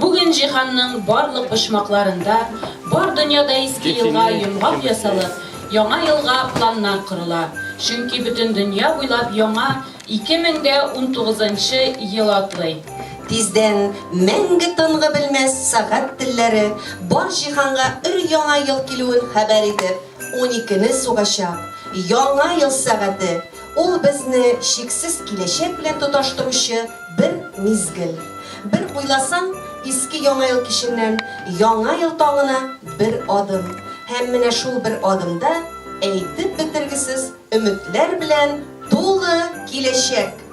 Bugün cihanның барлык почмакларында бар дөньяда иске елга йомгак ясалып, яңа елга планнар корыла. Чөнки бөтен дөнья буйлап яңа 2019 ел атлый. Тиздән мәңге тынгы белмәс сәгать телләре бар җиһанга яңа ел килүен хәбәр итеп, 12-не сугачак. Яңа ел сәгате ул безне шиксез киләчәк белән тоташтыручы бер мизгел. Бер уйласаң, иске яңа ел киченнән яңа ел таңына бер адым. Һәм менә шул бер адымда әйтеп бетергесез өметләр белән тулы киләчәк.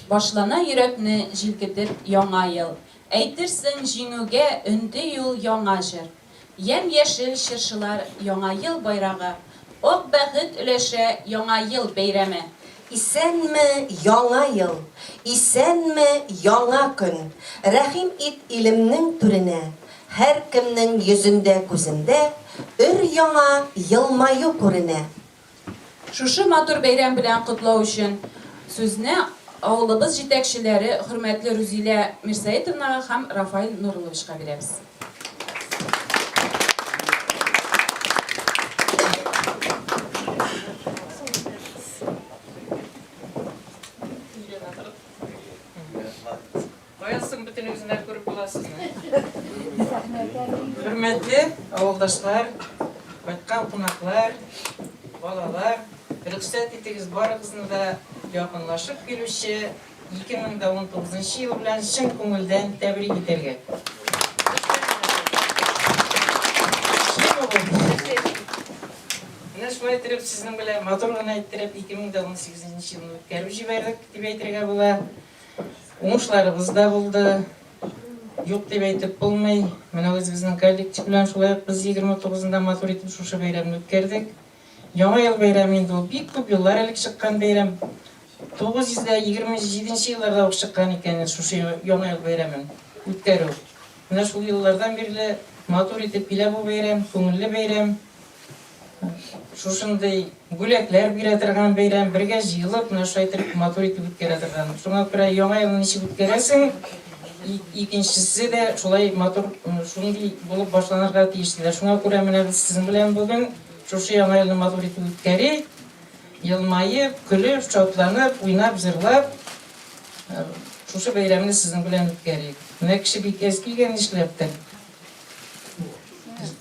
Башлана йөрәкне җилкетеп яңа ел. Әйтерсең җиңүгә өнде юл яңа җыр. Ямь-яшел чыршылар яңа ел байрагы. Ак бәхет өләшә яңа ел бәйрәме. Исәнме яңа ел, исәнме яңа көн. Рәхим ит илемнең түренә. Һәр кемнең йөзендә күзендә яңа елмаю күренә. Шушы матур бәйрәм белән котлау өчен сүзне авылыбыз җитәкчеләре хөрмәтле Рузилә Мирсәетовнага һәм Рафаил Нурловичка бирәбез. Yoldaşlar, baytkan qonaqlar, balalar, rüxsat etiniz barınızны da yakınlaşıp gelüşe 2019 yıl bilen şın көңілден тәбрик eterge. Мына шулай итеп сезнең белән матур гына итеп 2018 елны үткәреп җибәрдек дип әйтергә була. Уңышларыбыз да булды. Юк дип әйтеп булмый. Менә безнең коллектив белән шулай без 29-нда матур итеп шушы бәйрәмне үткәрдек. Яңа ел бәйрәме инде ул бик күп еллар элек чыккан бәйрәм. 927 елларда ук чыккан икән шушы яңа ел бәйрәмен үткәрү. Менә шул еллардан бирле матур итеп килә бу бәйрәм, күңелле бәйрәм. Шушындай бүләкләр бирә торган бәйрәм, бергә җыелып, менә шулай итеп матур итеп үткәрә торган. Шуңа күрә яңа елны ничек үткәрәсең? Икенчесе дә шулай матур, шундый булып башланырга тиешле. Шуңа күрә менә без сезнең белән бүген шушы яңа елны матур итеп үткәрик. Елмаеп, көлеп, шатланып, уйнап, җырлап, шушы бәйрәмне сезнең белән үткәрик. Менә кеше бик әз килгән эшләптер.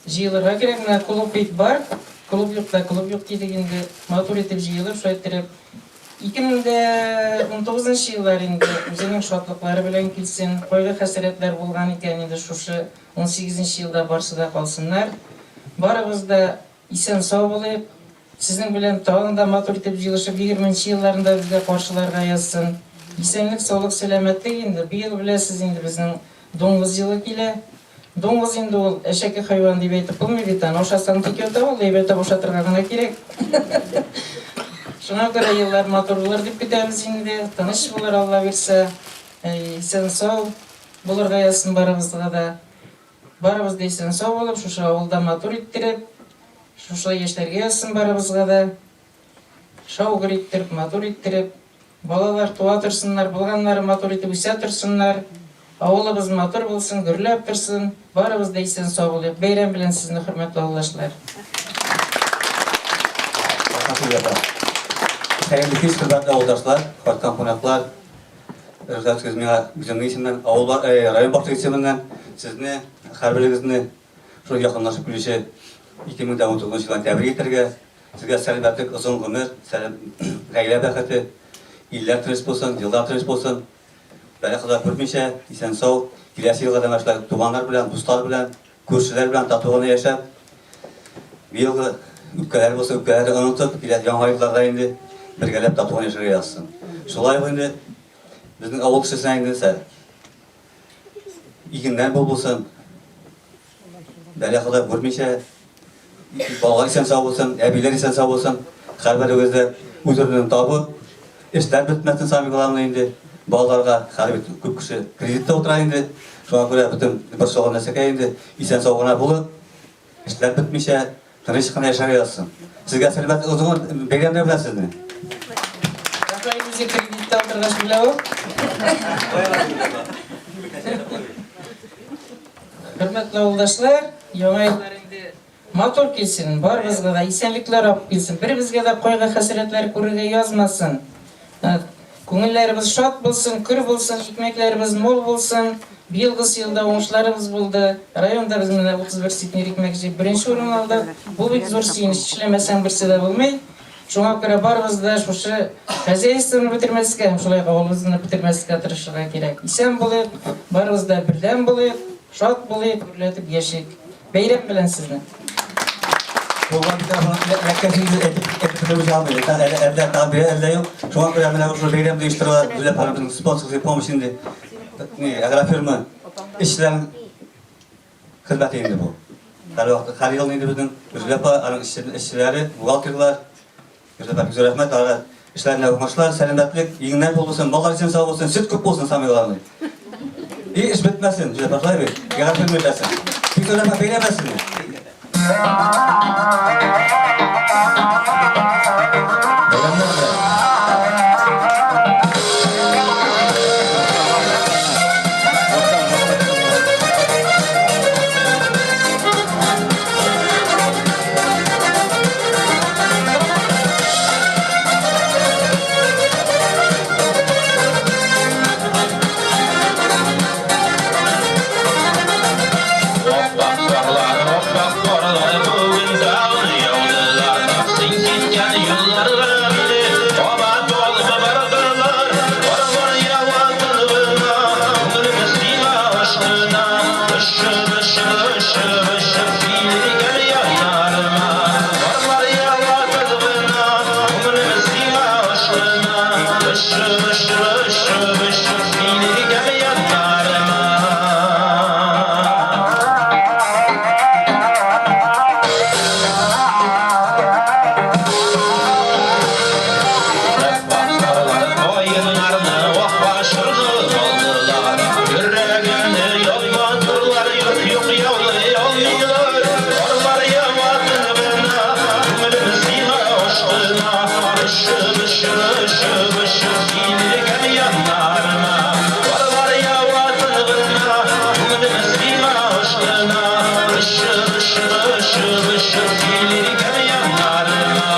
Җыелырга кирәк, менә клуб бит бар. Клуб юк дидек инде. Матур итеп җыелып, шулай итеп 2019 еллар инде үзенең шатлыклары белән килсен. Кайгы хәсрәтләр булган икән инде шушы 18 елда барсы да калсыннар. Барыбыз да исән сау булыйк. Сезнең белән тагын да матур итеп җыелышып 20 елларында безгә каршыларга язсын. Исәнлек, саулык, сәламәтлек инде. Быел беләсез инде безнең доңгыз елы килә. Доңгыз инде ул әшәке хайван дип әйтеп булмый бит. Ашасаң тик ята ул, әйбәтләп ашатырга гына кирәк. Шуңа күрә еллар матур булыр дип көтәбез инде. Тыныч булыр Алла бирсә. Исән сау булырга язсын барыбызга да. Барыбыз да исән сау булып, шушы авылда матур иттереп, шушылай яшьләргә язсын барыбызга да. Шаугыр иттереп, матур иттереп, балалар туа торсыннар, булганнары матур итеп үсә торсыннар. Авылыбыз матур булсын, гөрләп торсын. Барыбыз да исән сау булып, бәйрәм белән сезне хөрмәтле авылдашлар. Хәерле кич, хөрмәтле авылдашлар, кайткан кунаклар. Рәхмәт сезгә, безнең исемнән, авыл район башлыгы исеменнән сезне, һәрберегезне шул якынлашып килүче 2019 елдан тәбрик итәргә, сезгә сәламәтлек, озын гомер, гаилә бәхете, илләр тыныч булсын, еллар тыныч булсын. Бәләкәдә күрмичә, исән сау, киләсе елга да мәшләр туганнар белән, дуслар белән, күршеләр белән тату гына яшәп, быелгы үпкәләр булса, үпкәләрне онытып, киләсе яңа елларда инде бергәләп тату гына яшәргә язсын. Шулай инде безнең авыл кешесенә инде игеннән булсын, бәләкәдә күрмичә, балалар исән сау булсын, әбиләр исән сау булсын, һәрберегездә үзләренең табып, эшләр бетмәсен самыйгаламны инде. Балаларга хәрбит күп кеше кредитта утыра инде. Шуңа күрә бөтен бер сагын нәрсәгә инде исән сау гына булып, эшләр бетмичә, тыныч кына яшәргә язсын. Сезгә сәламәт озын бәйрәмнәр белән сезне. Рәхмәт үзе кредитта утыргач белә ул. Хөрмәтле авылдашлар, яңа еллар инде матур килсен, барыбызга да исәнлекләр алып килсен. Беребезгә дә кайгы хәсрәтләр күрергә язмасын. Күңелләребез шат булсын, көр булсын, икмәкләребез мол булсын. Быелгы елда уңышларыбыз булды. Районда без менә 31 ситнер икмәк җыеп беренче урын алдык. Бу бик зур сөенеч, эшләмәсәң берсе дә булмый. Шуңа күрә барыбыз да шушы хәзәйствоны бетермәскә, шулай авылыбызны бетермәскә тырышырга кирәк. Исән булыйк, барыбыз да бердәм булыйк, шат булыйк, гөрләтеп яшик. Бәйрәм белән сезне. Булган рәкәтегезне әйтеп бетерү җамы. Әлдә табия әлдә юк. Шуңа күрә менә шу бәйрәмне оештыруга үзләп һәрбернең спонсорлык помощь инде. Агрофирма эшләр хезмәте инде бу. Һәр ел инде безнең үзләп аның эшчеләре, бухгалтерлар, үзләп бик рәхмәт аларга. Эшләренә уңышлар, сәламәтлек, игеннәр булсын, балалар исән сау булсын, сөт күп булсын самыйларны. Эш бетмәсен, үзләп башлай бит. Агрофирма бетмәсен. Бик рәхмәт бәйрәмәсен. ışıl ışıl filirgen yanlarına.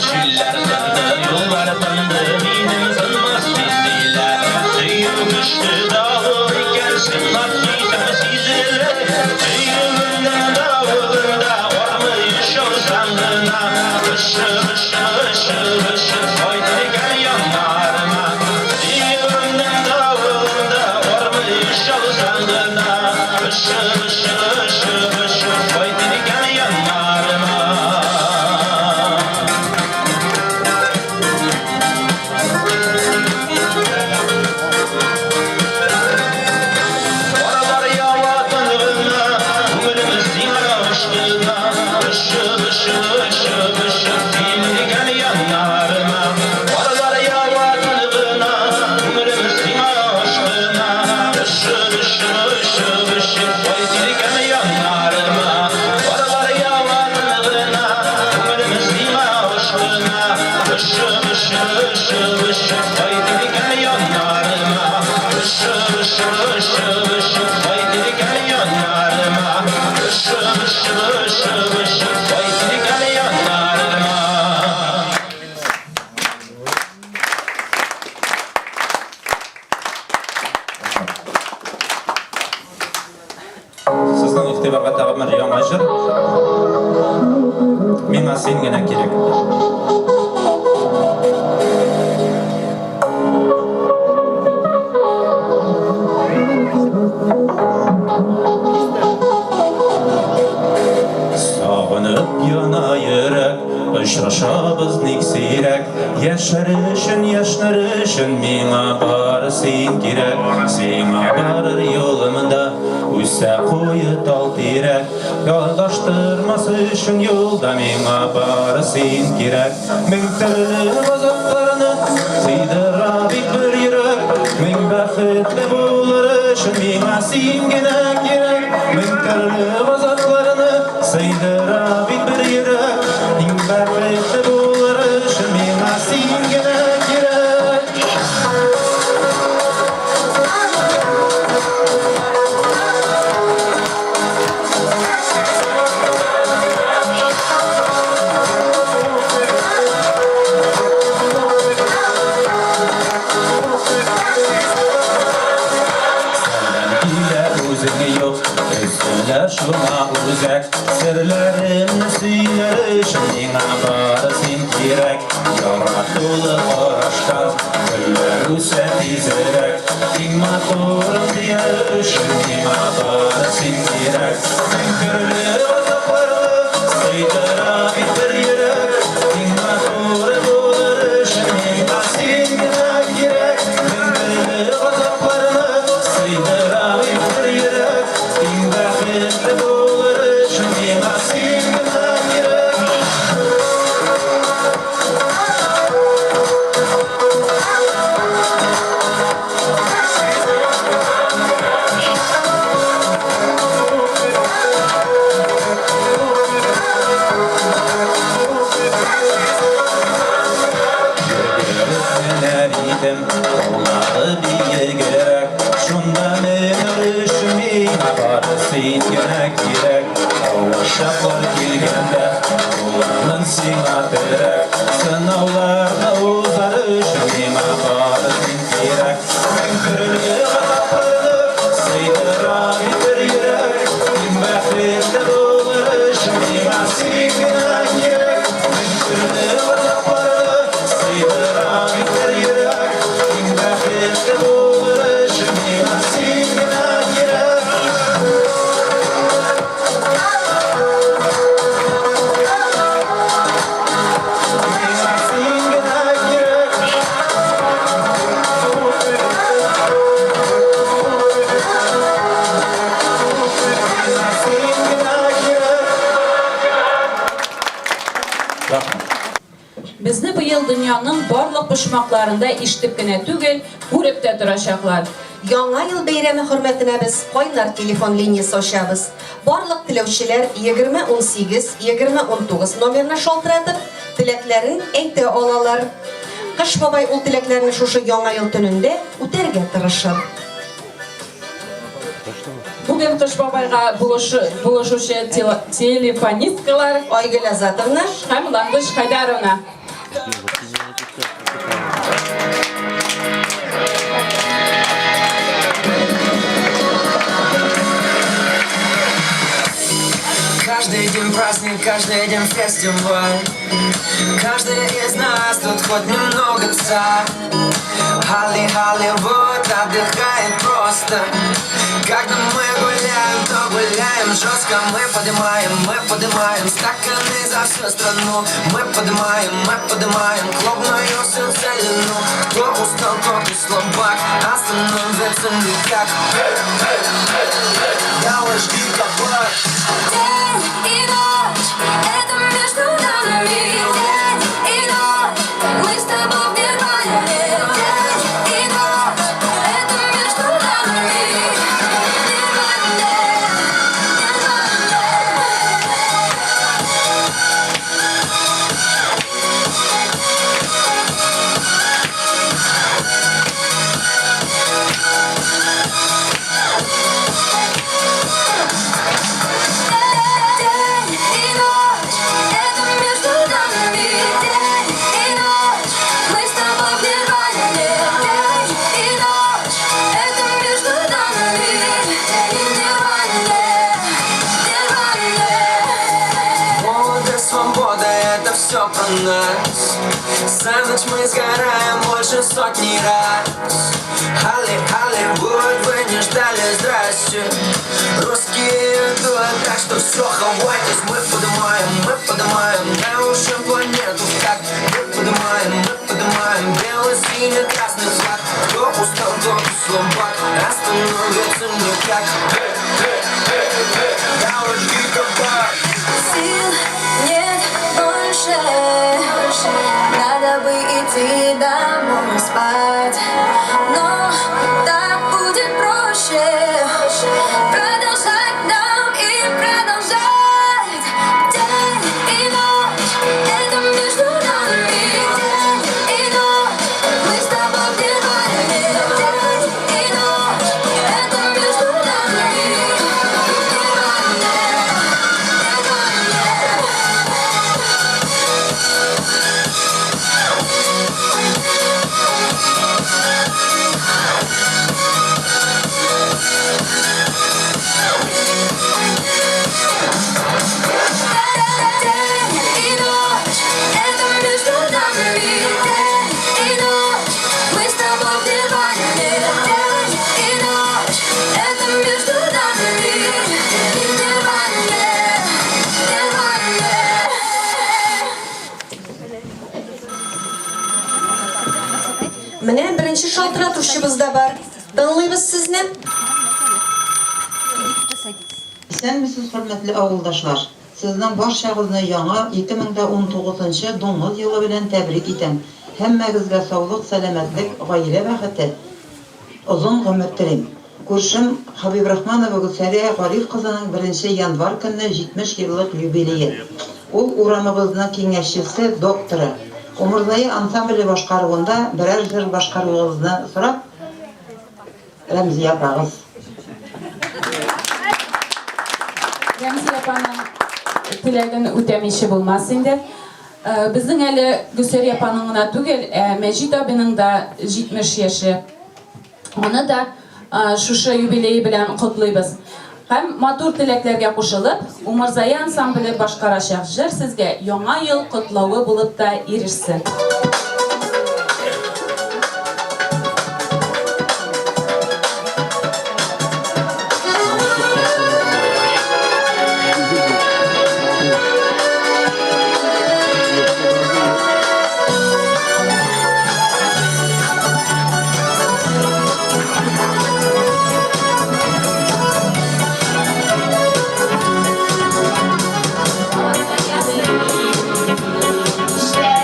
Çiller sındı, yollar tanıdı, benim sınmaz siziyle. Suyum düştü dağı, gelsin nasıysam siziyle. Suyumun dağında, varmış olsandına. Işıl ışıl ışıl ışıl, soydur gel yanlarıma. Suyumun dağında, varmış olsandına. Işıl ışıl ışıl ışıl, soydur gel yanlarıma. Oralar yavatanlığına, umurumuzun aşkına. Işıl ışıl ışıl ışıl, filli gel yanlarıma. Oralar yavatanlığına, umurumuzun aşkına. Işıl ışıl ışıl ışıl, filli gel yanlarıma. Oralar yavatanlığına, umurumuzun aşkına. Işıl ışıl ışıl ışıl, filli gel yanlarıma. Işıl ışıl ışıl ışıl, haydi gel yanlarıma. Işıl ışıl ışıl ışıl, haydi gel yanlarıma. Sizden ihtibarga tağımır yaڭа жыр. Миңа сен генә кирәк. Sağınıp yana yürek, ұшырашабыз ник сирәк. Яшәр өчен миңа бары син кирәк. Сиңа барыр юлымда үсә куе тал тирәк. Ялдаштырмас өчен юлда миңа бары син кирәк. Мең төрле азапларны сыйдыра бик бер йөрәк. Мең бәхетле булыр өчен миңа син генә кирәк. Мең төрле азапларны сыйдыра бик бер йөрәк. Мең бәхетле булыр өчен миңа син генә кирәк. Üzgünler şuna uzak, sırlarını suylar üçün mingə bары син кирәк. Яратулы карашкан, гөлләр үсә тизрәк. Иң матурым дия үшін миңа бары син кирәк. Мең төрле азапларны сыйдыра бит бер йөрәк. Иң матуры булыр үшін миңа син генә кирәк. Мең төрле азапларны сыйдыра бит бер йөрәк. Иң бәхетле булыр өчен миңа син генә кирәк. Yürgənlər idim, onları bilgərək. Şunda mənim üçün mingə bары син генә кирәк. Uşaqlar kilgəndə, onların singə tərək. Sınavlarda uzar üçün mingə bары син kирәk. Məng türlü azaplarını sıydıra bir yürək. Min bəxtli bulur üçün mingə sин gənə kирәk. Məng türlü azaplarını sıydıra bir yürək. Min bəxtli bulur üçün mingə sин gənə kирәk. Безне быел дөньяның барлык почмакларында ишетеп кенә түгел, күреп тә торачаклар. Яңа ел бәйрәме хөрмәтенә без кайнар телефон линиясе ачабыз. Барлык теләүчеләр 2018-2019 номерына шалтыратып, теләкләрен әйтә алалар. Кыш бабай ул теләкләрне шушы яңа ел төнендә үтәргә тырышыр. Бүген Кыш бабайга булышучы телефонисткалар Айгөл Азатовна һәм Ландыш Хайдаровна. Каждый день праздник, каждый день фестиваль. Каждый из нас тут хоть немного царь. Холливуд отдыхает просто. Когда мы гуляем, то гуляем жестко. Мы поднимаем стаканы за всю страну. Мы поднимаем клубную всю целину. Кто устал, тот и слабак, остановится никак. Я лишь гигабайт. День и ночь, это между нами. День и ночь, мы с тобой в нирване. День и ночь, это между нами. Все про нас. За ночь мы сгораем больше сотни раз. Холливуд, вы не ждали, здрасте. Русские идут, так что все, хавайтесь. Мы поднимаем нашу планету в такт. Мы поднимаем белый, синий, красный флаг. Кто устал, тот и слабак, остановится никак. Я уж гигабайт. Сил нет больше, надо бы идти домой спать, но так будет проще продолжать нам и продолжать. День и ночь, это между нами. День и ночь, мы с тобой в нирване. День и ночь, это между нами. Менә беренче шалтыратучыбыз да бар. Тыңлыйбыз сезне. Исәнмесез, хөрмәтле авылдашлар. Сезнең барчагызны яңа 2019 Дуңгыз елы белән тәбрик итәм. Һәммәгезгә саулык, сәламәтлек, гаилә бәхете, озын гомер телим. Күршем Хабиб Рахманова Гөлсәрия Гариф кызының 1 январь көнне 70 еллык юбилее. Ул урамыбызның киңәшчесе, докторы. Умырзайы ансамбле башкаруында берәр җыр башкаруыгызны сорап, Рәмзия апагыз. Рәмзия апаның теләген үтәмичә булмас инде. Безнең әле Гөлсәрия апаның гына түгел, Мәҗит абының да 70 яше. Аны да шушы юбилей белән котлыйбыз. Һәм матур теләкләргә кушылып, Умырзая ансамбле башкарачак җыр сезгә яңа ел котлавы булып та ирешсен. Ще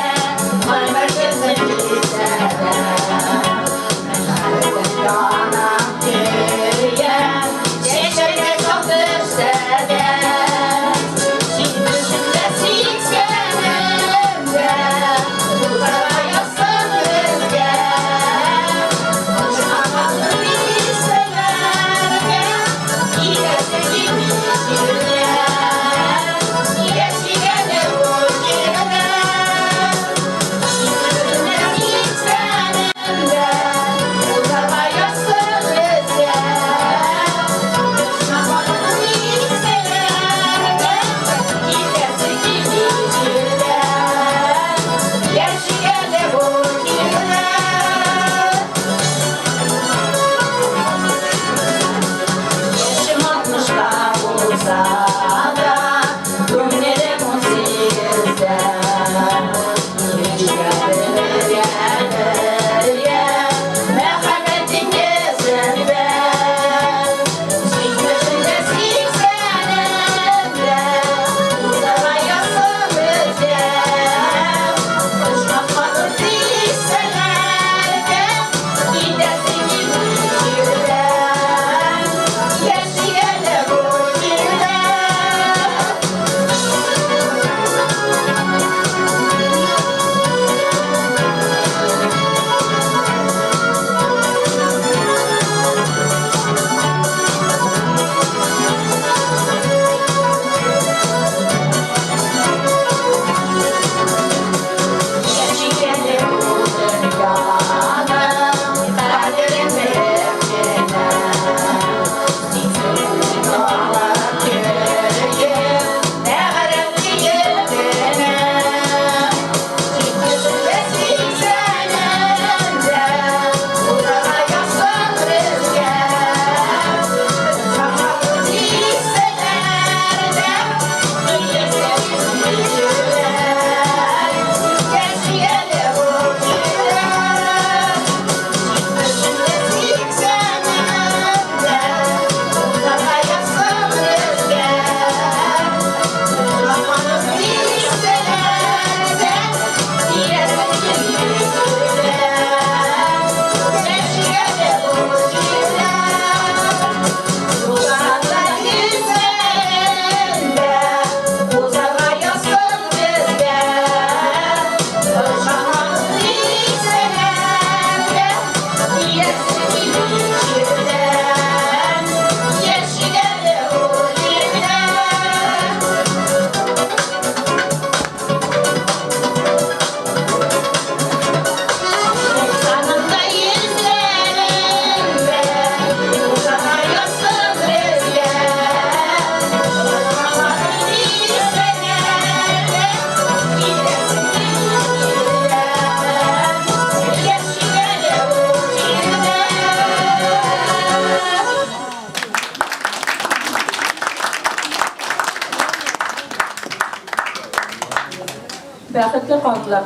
Бәхетле канлар.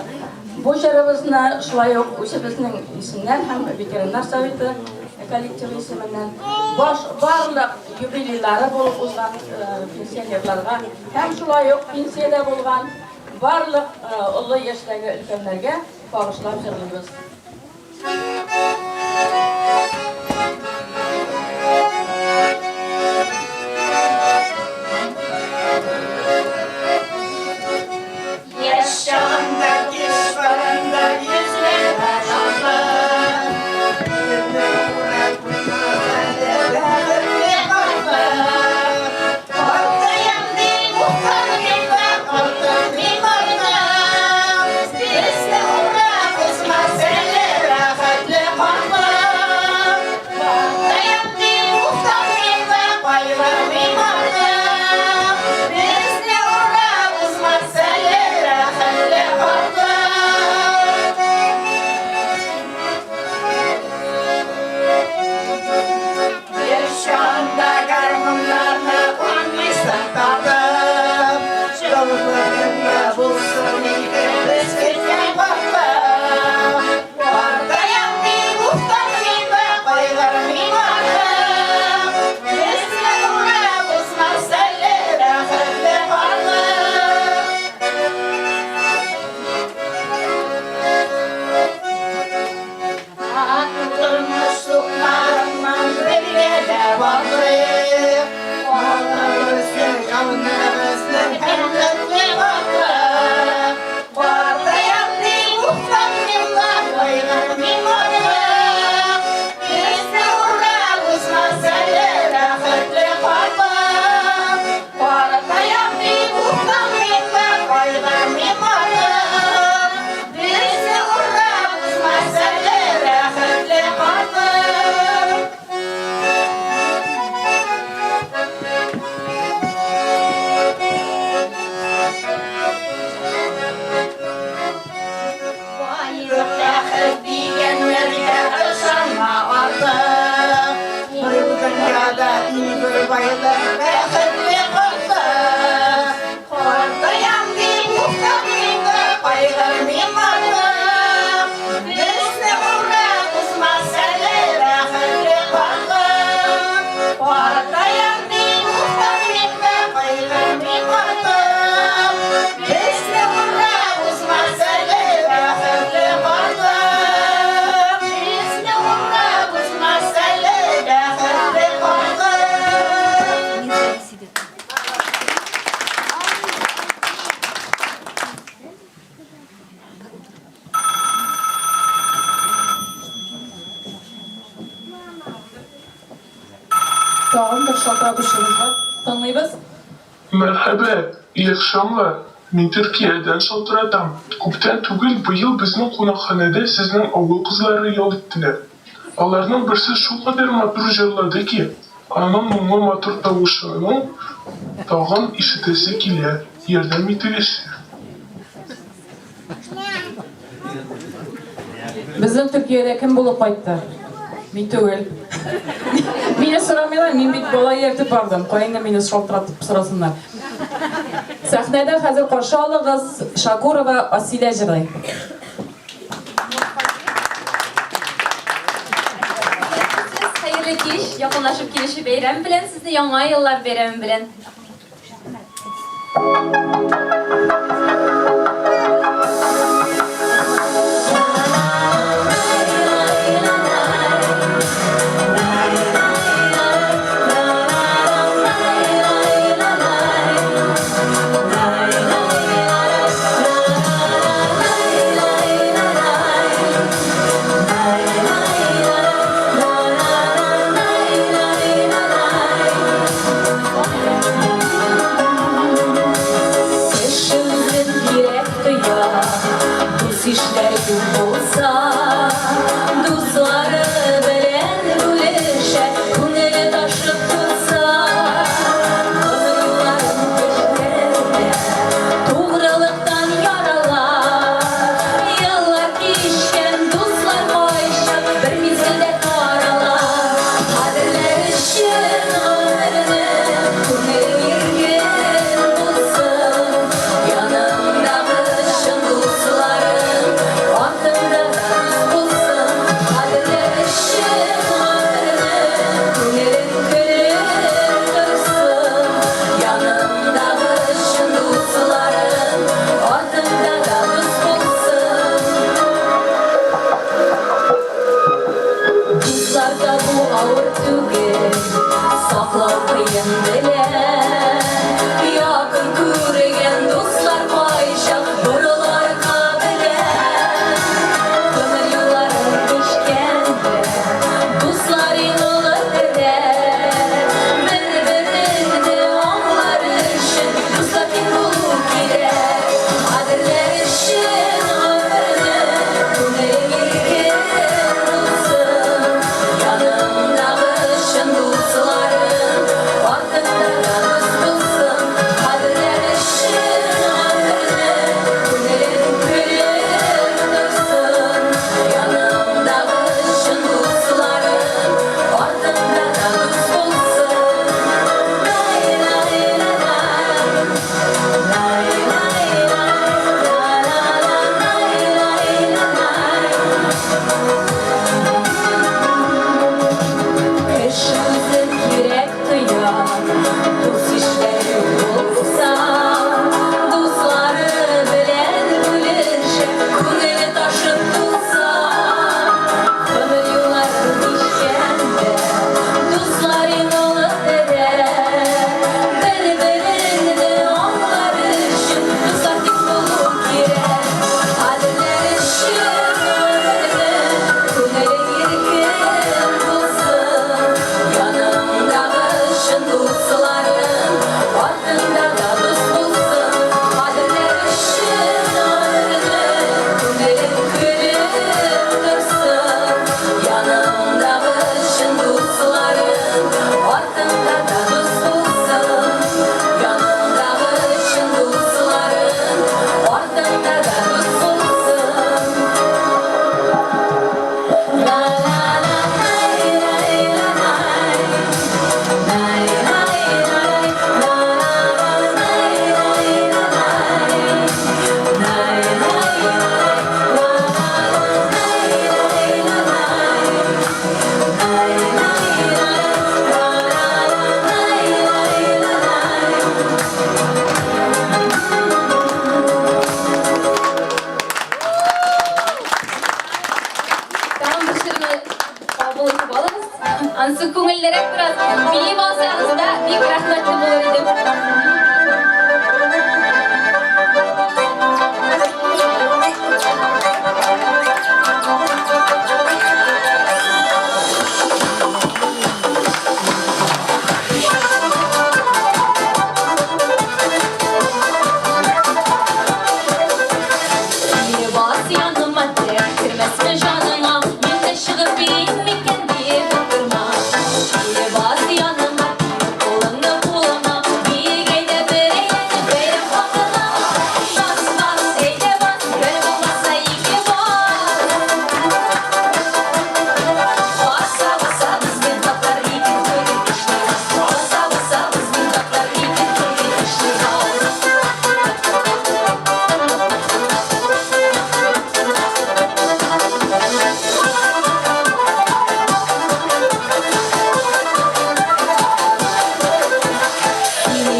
Бу җырыбызны шулай ук үзебезнең исемнән һәм ветераннар советы коллективы исеменнән барлык юбилейлары булып узган пенсионерларга һәм шулай ук пенсиядә булган барлык олы яшьтәге өлкәннәргә багышлап җырлыйбыз. байлар бәхетле калса. Картаян дип уктамыйда кайгырмыйм артык. Безне урабыз мәсьәлә бәхетле калса. Картаян дип уктамыйда кайгырмыйм артык. Безне урабыз мәсьәлә бәхетле калса. Безне урабыз мәсьәлә бәхетле калса. Tag'in bir şaltıratışımız var. Tanıyız. Merhaba, iyi akşamlar. Ben Türkiye'den şaltıratam. Күптән түгел быел безнең кунакханәдә сезнең авыл кызлары ял иттеләр. Аларның берсе шулкадәр матур җырлады ки, аның моңлы матур тавышын тагын ишетәсе килә. Ярдәм итегез. Bizim Türkiye'de kim bulup kayıttı? Min түгел. Meni soramıyorlar, men bit bola yertip bardım. Koyunda meni şaltıratıp sırasınlar. Sahnede hazır karşı alığız Şakurova Asile Jiray. Hayırlı kiş, yakınlaşıp gelişi beyram bilen, sizni yanga yıllar beyram bilen. Yaşın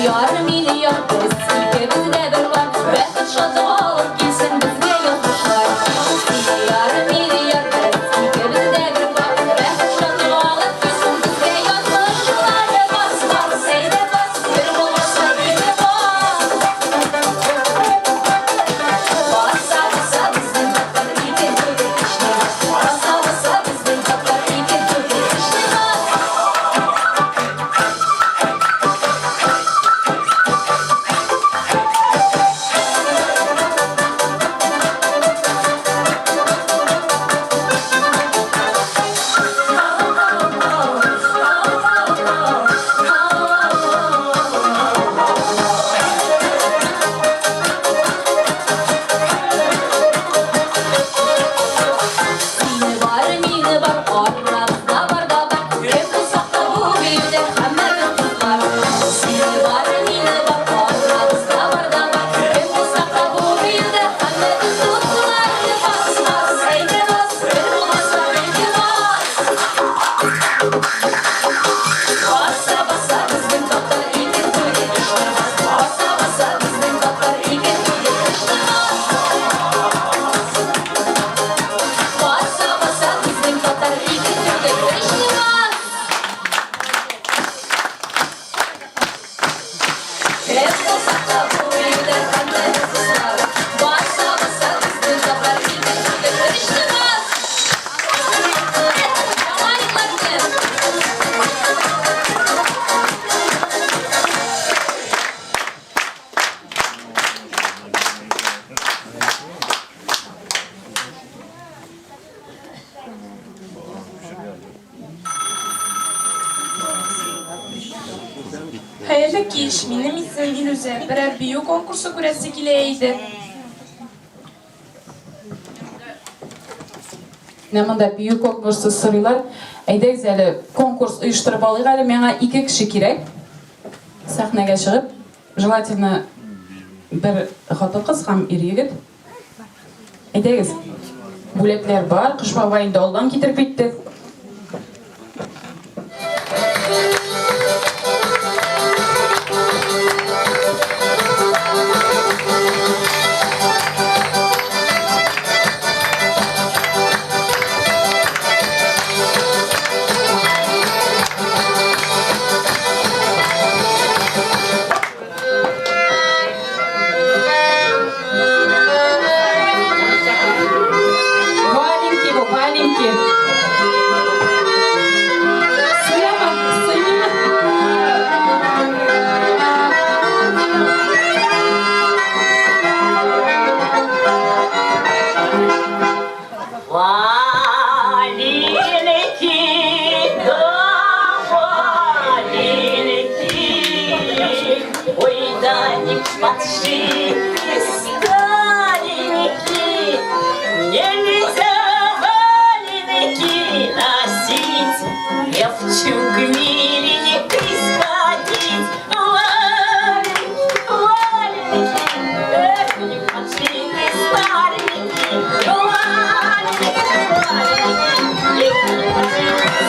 Milyar milyar biz ikimizde bir var. Bäxet şadı alıp gelsin bizge yoldaşlar. Milyar milyar biz ikimizde bir var. Bäxet şadı alıp gelsin bizge yoldaşlar. Bas bas seyde bas, bir bulmasa bize bas. Basa basa bizim tatlar itin tüdür işte bas. Basa basa bizim tatlar itin tüdür işte bas. Mine var, aramızda var da bak. Hep uzakta bu birde hemen kızlar. Mine var, aramızda var da bak. Hep uzakta bu birde hemen kızlar. Bas bas, haydi bas, bir bulmasa haydi bas. Basa basa bizim tatlar ikin tüyde işte bas. Basa basa bizim tatlar ikin tüyde işte bas. Basa basa bizim tatlar ikin tüyde işte bas. Hep uzakta bu birde hemen kızlar. Basa basa bizim tatlar ikin tüyde işte bas. Hayırlı kiş, benim ismim Firuze. Birer büyük konkursu kurası kileydi. Nemanda büyük konkursu sorular. Әйдәгез әле конкурс оештырып алыйк әле. Миңа 2 кеше кирәк. Сәхнәгә чыгып, желательно бер хатын-кыз һәм ир-егет. Әйдәгез. Бүләкләр бар, кыш бабай инде алдан китереп китте. Валенки бу, валенки. Сыйма, сыйма. Валенки, да, валенки, ой, да не подши, старенькие, нельзя валенки носить, девчонка миленькой сходить. Валенки, валенки, эх, не подши, старенькие, валенки,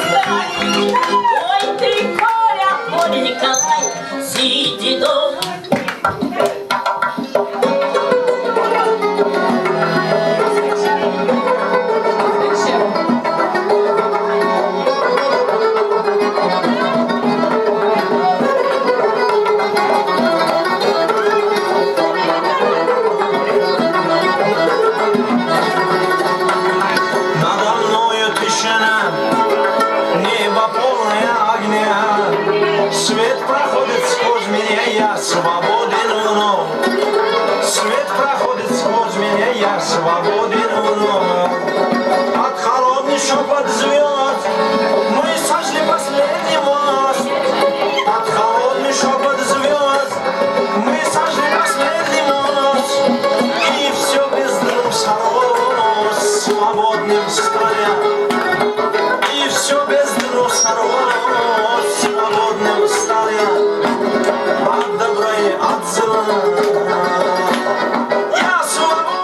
валенки. Ой, ты, Коля Николай, сиди дома. Надо мною тишина, небо полное огня. Свет проходит сквозь меня, я свободен вновь. Свет проходит сквозь меня, я свободен вновь. Под холодный шепот звезд мы сошли последний мост. Под холодный шепот звезд мы сошли последний мост. И все без дым сорвалось, свободным стая. И все без дым сорвалось, свободным стая. От добра и от зла. Я свободен.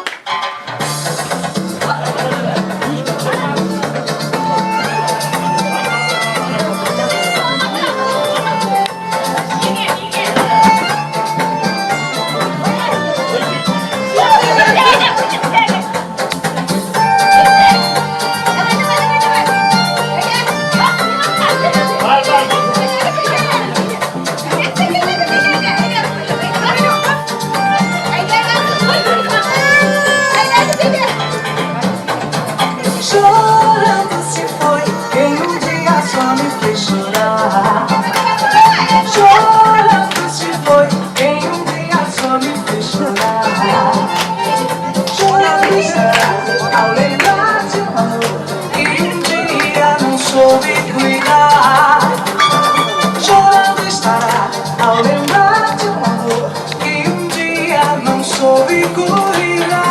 कभी कोई ना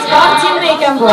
Спортивный екен бұл.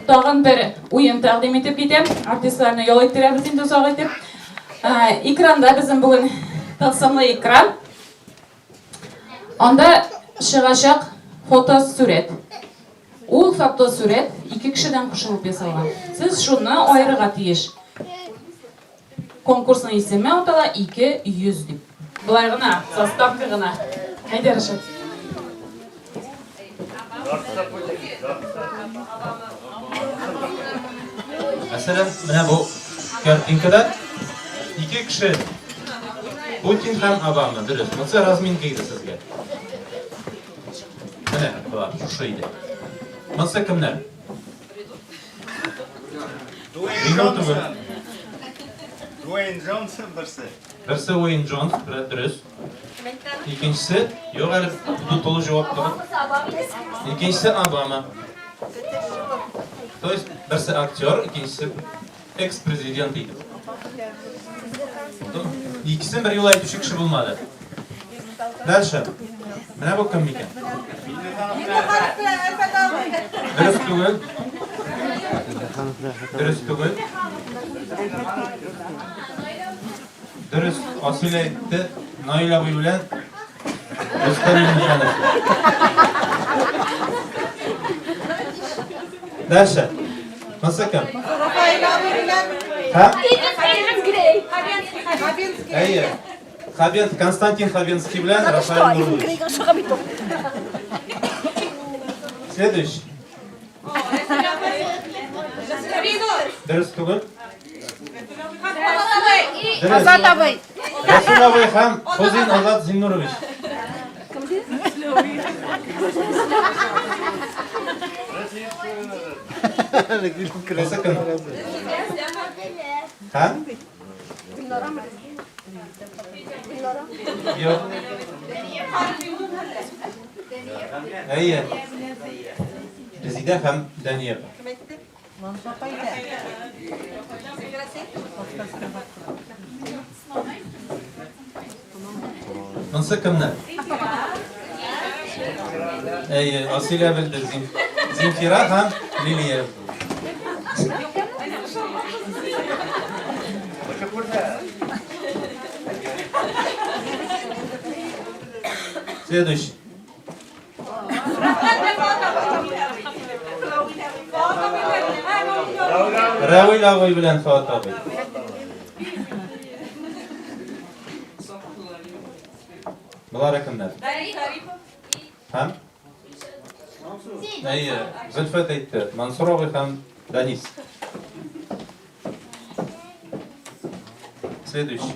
Tağın bir oyun təqdim etib кетем. Артистларны yol ettirəбез инде узак итеп. Экранда безнең бүген тылсымлы экран. Анда чыгачак фотосурет. Ул фотосурет ике кешедән кушылып ясалган. Сез шуны аерырга тиеш. Конкурсның исеме атала 200 дип. Булай гына, составка гына. Әйдә, Рәшәт. Mesela bu kартинкада iki kişi Putin hem Obama dürüst. Nasıl razminkaydı sizge? Mene var şu şeydi. Nasıl kimler? Minutu mu? Dwayne Johnson birisi. Birisi Dwayne Johnson dürüst. İkincisi yok öyle dolu cevap da. İkincisi Obama. То есть birisi aktör, ikincisi ex-prezident idi. İkisini bir yola düşük kişi bulmadı. Dəlşə, mənə bu kim ikən? Dürüst tügül. Dürüst tügül. Dürüst asile etti. Nail abi bilen Rüstem nişanı. Dəlşə, nasıl kim? Ha? Hayır. Konstantin Хабенский bilen Рафаэль Нурович. Следующий. Dürüst tügül. Azat abay. Rasul abi hem Hozin Azat Zinnuroviç. Nasıl kim? Ha? Yok. Hayır. Rezide hem Daniel. Nasıl kimler? Asile bildi. Zinfira hem Liliyev. Следующий. Равil ağabey bilen Fuat ağabey. Bular kimler? Hem? İyi, Zülfet aytdi. Mansur ağabey hem Danis. Следующий.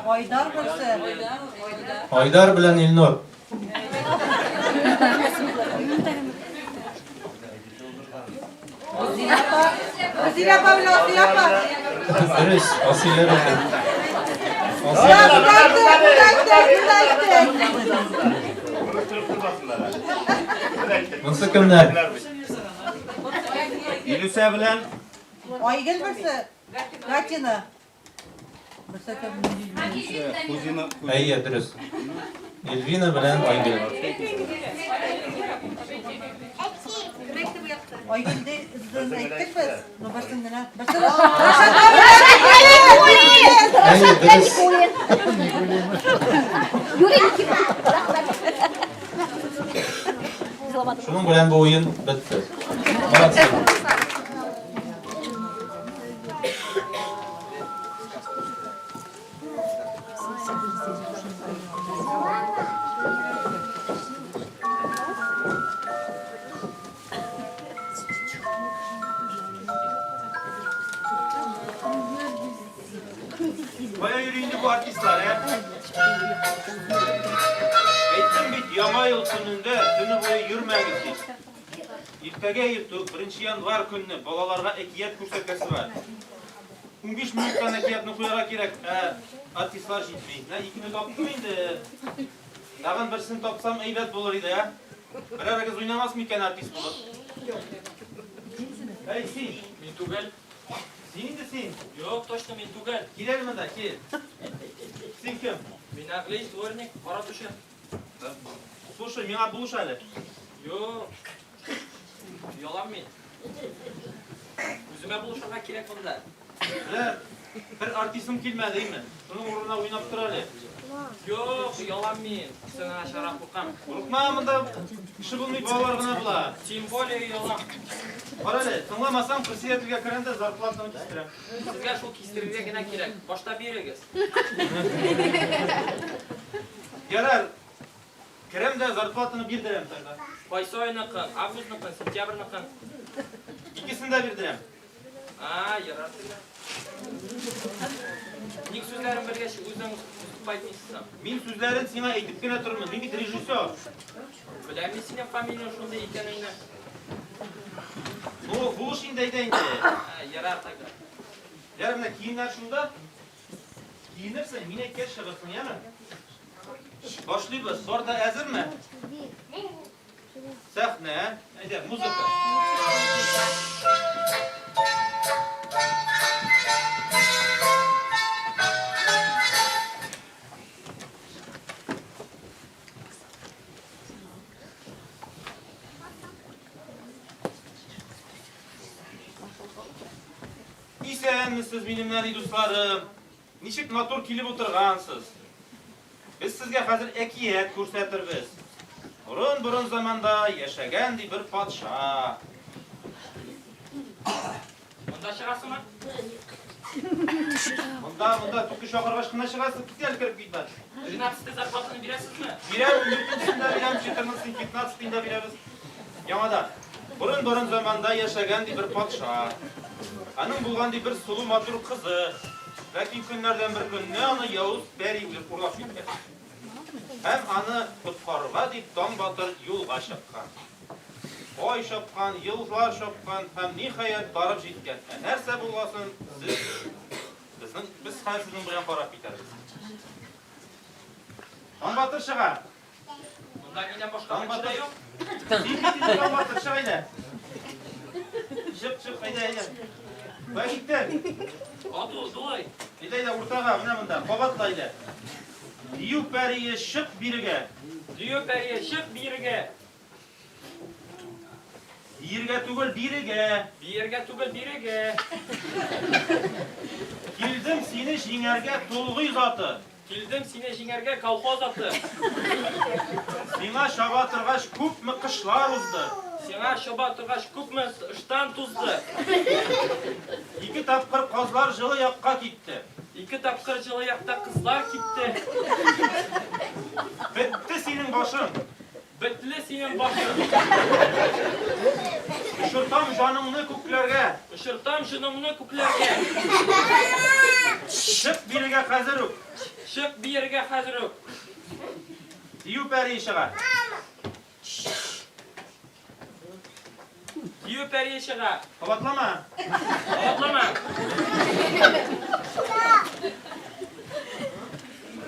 Haydar birisi. Haydar bilen İlnur. Özil yapa bile Asil yapa. Dürüst, asiller oldu. Ya budaydı. Nasıl kimler? İlüse bilen Aygül birisi. Kaçını. Birisi Kuzina İyi, dürüst. Elvina bilen Aygül. Aygül de izin ettik biz. Numarasını ne? İyi, dürüst. Şunun bilen bu oyun bitti. Молодцы. Baya yürüyündü bu artistler he. Ettim bit yama yıl gününde günü boyu yürümeyiz hiç. İrtege yırtıp birinci yanvar gününü balalarga ekiyet kursetmesi var. 15 minuttan ekiyetini koyarak gerek. Artistler jitmeyin. Ne ikini taptım indi. Dağın birisini tapsam eybet bulur idi ya. Birer kız oynamaz mı iken artist bulur? Hey sen. Min tugel. Senin de sen. Yok, точно min tugel. Girelim mi de ki? Sen kim? Min anglais dvornik, Maratuşa. Слушай, меня облушали. Yok. Yalan min. Yüzüme buluşana gerek bunda. Bir artistim kelmedi değil mi? Şunun uğruna oynap durali. Yok, yalan min. Sana şarap okam. Korkma bunda kişi bulmayıp bağlar gına bula. Тем более yalan. Barali, tınlamasam kırsiyetilge kırında zarflatını kestirem. Sizga şu kistirge gene gerek. Başta birigiz. Yarar. Kerem de zarflatını bir direm sayda. Qaysi oynaqqan? Avgustniqqan, sentyabrniqqan? İkisini de bir direm. Aa, yarardı. Ник so'zlarim birga shu o'zing aytmaysan. Men so'zlarini sana aytib gina turibman. Men bit rejissyor. Bilaman sening familiyang shunday ekaningni. Bu shunday deydi. Yarar taga. Yarar mana kiyimlar shunda. Kiyinibsan, men aytgan shig'irsin, yami? Boshlaymiz. Sorda hazırmi? Sahna, haydi muzika. İsenmisiz benim nali dostlarım? Niçik motor kilip oturgansız? Biz sizge hazır ekiyet ko'rsatirmiz. Burun zamanda yaşagan bir podsha. Bunda chiqasizmi? Bunda tukki shoqir boshqana chiqasiz, kitel kirib ketmadi. 13 ta zarfatini berasizmi? Beramiz, 13'sinde beramiz, 14'sinde, 15'sinde beramiz. Yamadan. Burun zamanda yaşagan bir podsha. Anın bulgan bir sulu motor kızı. Lakin günlerden bir gün ne anı Yavuz beri bilip uğrlap gitken. Hem anı kutkarıga deyip dam batır yolga çıkkan. Oy şapkan, yıllar şapkan, hem nihayet barıp jitken. Nerse bulgasın, biz sizin bilen parap biteriz. Dam batır çıkar. Bundan giden başka bir şey yok. Zihni dam batır çıkar yine. Çık, haydi. Bak gittin. Adı dolay. İlayda ortaga, mına bunda, qabatlaydı. Diyu periye şık birige. Diyor beriye şık birige. Birige tugul birige. Birge tugul birige. Kildim seni şingerge tolg'uy zoti. Келдім сені жеңерге колхоз атты. Сиңа шаба торгач күпме кышлар узды. Сиңа шоба тұрғаш күпме ыштан тузды. 2 тапкыр козлар жылы якка китте. 2 тапқыр жылы яқта қызлар кипті. Бетти синең башың. Біттілі сенің башың. Ушыртам жаныңны күкләргә. Ұшыртам жынымны күклерге. Шык бирегә хәзер үк. Шық биерге хәзір үк. Дию пәри чыга. Дию пәрие шыға. Кабатлама. Атлама.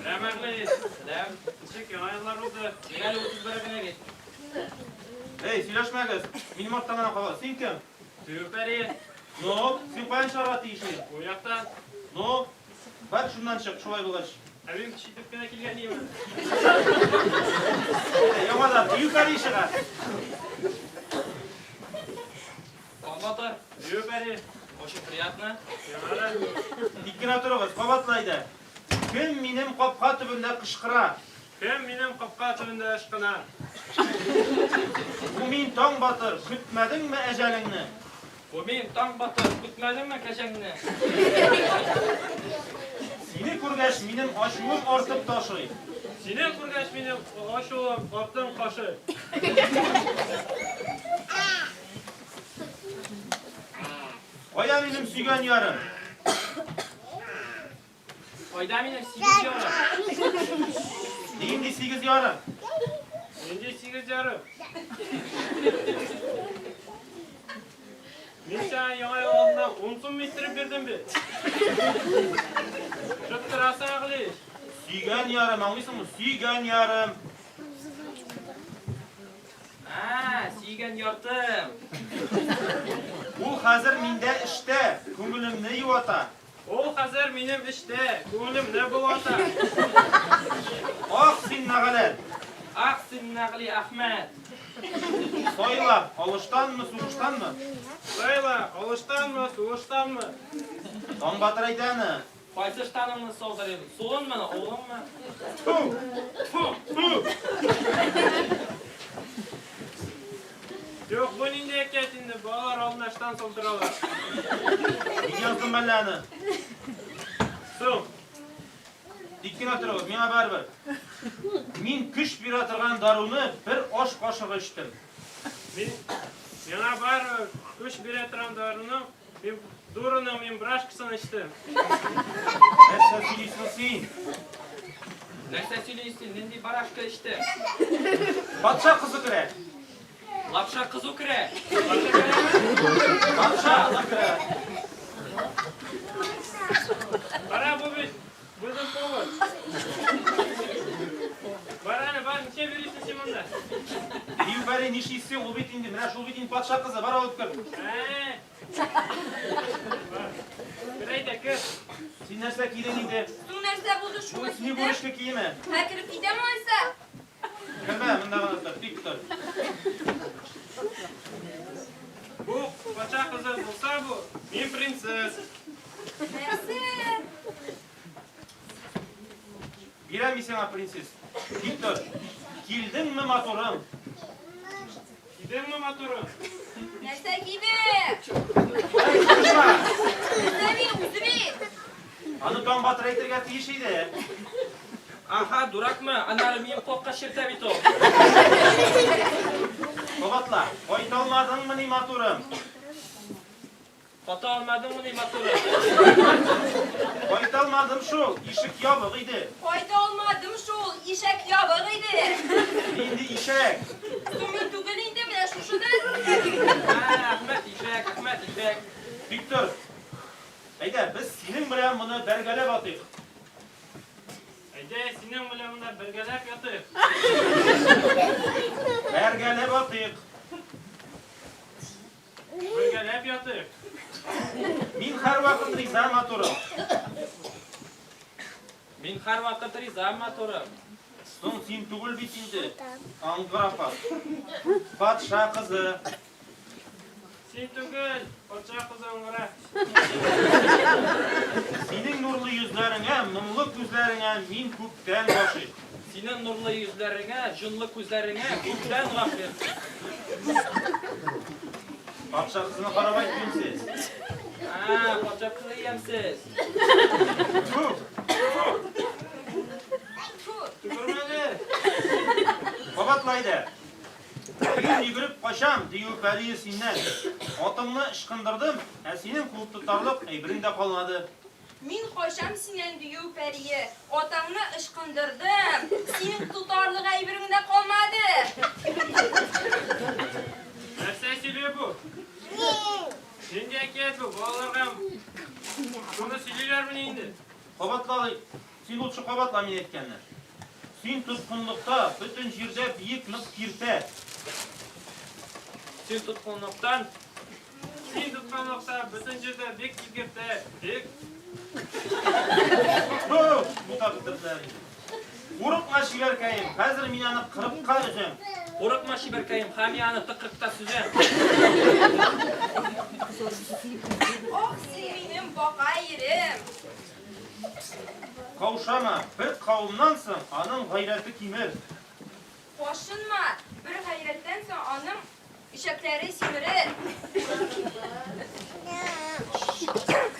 Рәмәрлі. Сәлем. Ничек яңайлар oldu. Гәл 31 генә кит. Эй, сөйләшмәгез. Минем артымнан кала. Син кем? Дию пәрие. Ну, син каян чыгарга тиешле? У яктан. Ну, бар шуннан чык, шулай булгач. Әбим кичитеп кенә килгән имен. Яңадан дию пәри чыга. Батыр. Дию пәрие. Очень приятно. Тик кенә торыгыз, кабатлайды. Кем минем капка төбендә кычкыра? Кем минем капка төбендә ышкына? Бу мин таң батыр, көтмәдеңме әҗәлеңне? Бу мин таң батыр, көтмәдеңме кәҗәңне? Сине күргәч минем ачуым артып ташый. Сине күргәч минем ачуым артын кашый. Кая минем сөйгән ярым? Кайда минем 8 ярым? Нинди 8 ярым? Нинди 8 ярым? Мин сиңа яңа ялында 10 сум метр бирдем бит. Шып торасың агылыш. Сөйгән ярым, аңлыйсыңмы? Сөйгән ярым. Сөйгән яртым. Ул хәзер миндә эштә, күңелемне юата. Ул хәзер минем эштә, күңелемне булата. Ах, син нәгаләт. Ах, син нәгли Әхмәт. Сайла, алыштанмы, сугыштанмы? Сайла, алыштанмы, сугыштанмы? Таң батыр әйтәне. Кайсы штанымны солдырыйм? Солынмы, улыммы? Yok, bu nindi әкиятинде балалар алдына штан солдыралар. Мин яздым мәлләне. Соң. Тик кенә торыгыз, миңа барыбер. Мин көч бирә торган даруны бер аш кашыгы эчтем. Миңа бар көч бирә торган даруны мин дуруның мин брашкасын эчтем. Нәрсә сөйлисең син? Нәрсә сөйлисең? Нинди барашка эчтем? Патша кызы керә. Лапша кызу керә. Патша кызы керә. Бара бу бит. Бүген повар. Бараны бар, ничә бирисең син монда? Дию бәри нишисең, ул бит инде, менә шул бит инде патша кызы, бар алып кер. Берәйдә кер. Син нәрсә кидең инде? Су нәрсә булды Ул шуны сине бүрешкә киеме? Хәкереп китәме айса? Кәмә, монда гына тор, тик тор. Бу патша кызы булса бу, мин принцесс. Нәрсә? Бирәм сиңа принцесс. Тик тор. Килдеңме матурым? Кидеңме матурым? Нәрсә киде? Конышма. Нәрсә мин үзем? Аны таң батыр әйтергә тиеш иде. Аха, дуракмы? Анары мин копка ширтә бит ул. Кабатла, кайта алмадыңмы ни матурым? Ката алмадыңмы ни матурым? Кайта алмадым шул, ишек ябык иде. Кайта алмадым шул, ишәк ябык иде. Инде ишек. Түгел түгел инде менә шушыда. Әхмәт ишәк, Әхмәт ишәк. Виктор, әйдә, без синең белән моны бәргәләп атыйк. Әйдә, синең белән монда бергәләп ятыйк. Бәргәләп атыйк. Бергәләп ятыйк. Мин һәрвакыт риза матурым. Мин һәрвакыт риза матурым. Соң син түгел бит инде. Аңгырапа. Патша кызы. Сен түгел, патша қызың ора. Senin nurlu yüzlerine, mumlu gözlerine min kökten başı. Senin nurlu yüzlerine, jınlı gözlerine kökten rahmet. Pahşa kızına karabay kimsiz? Ha, patça kızı yemsiz. Tükürmeli. Babatlaydı. Bugün yugurip kaçam diyu pəriyi sindən. Atımını ışkındırdım, senin kulp tutarlık birinde kalmadı. Min qo'sham senen diyu pariye, otangni ishqindirdim. Sening tutorliq aybringda qolmadi. Нәрсе сөйлеп bu? Сенде әкет bu, балаларға bunu сөйлейлер mi енді? Qabatlalı, sen olçu qabatla min etkenler. Sen tutkunlukta bütün jirde biyik nıp kirte. Sen tutqunluqtan bütün жерде бек киргепте, бек. Bu da bitirdiler. Urukma şiberkayım, hazır minanı kırıp kalacağım. Urukma şiberkayım, hamiyani tıkırıkta süzem. Oh, sen menim boqayrim. Kavuşama, bir kavumdansın, anın gayreti kimer. Qo'shinma, bir hayratdan so'ng onam ishaklari semirir.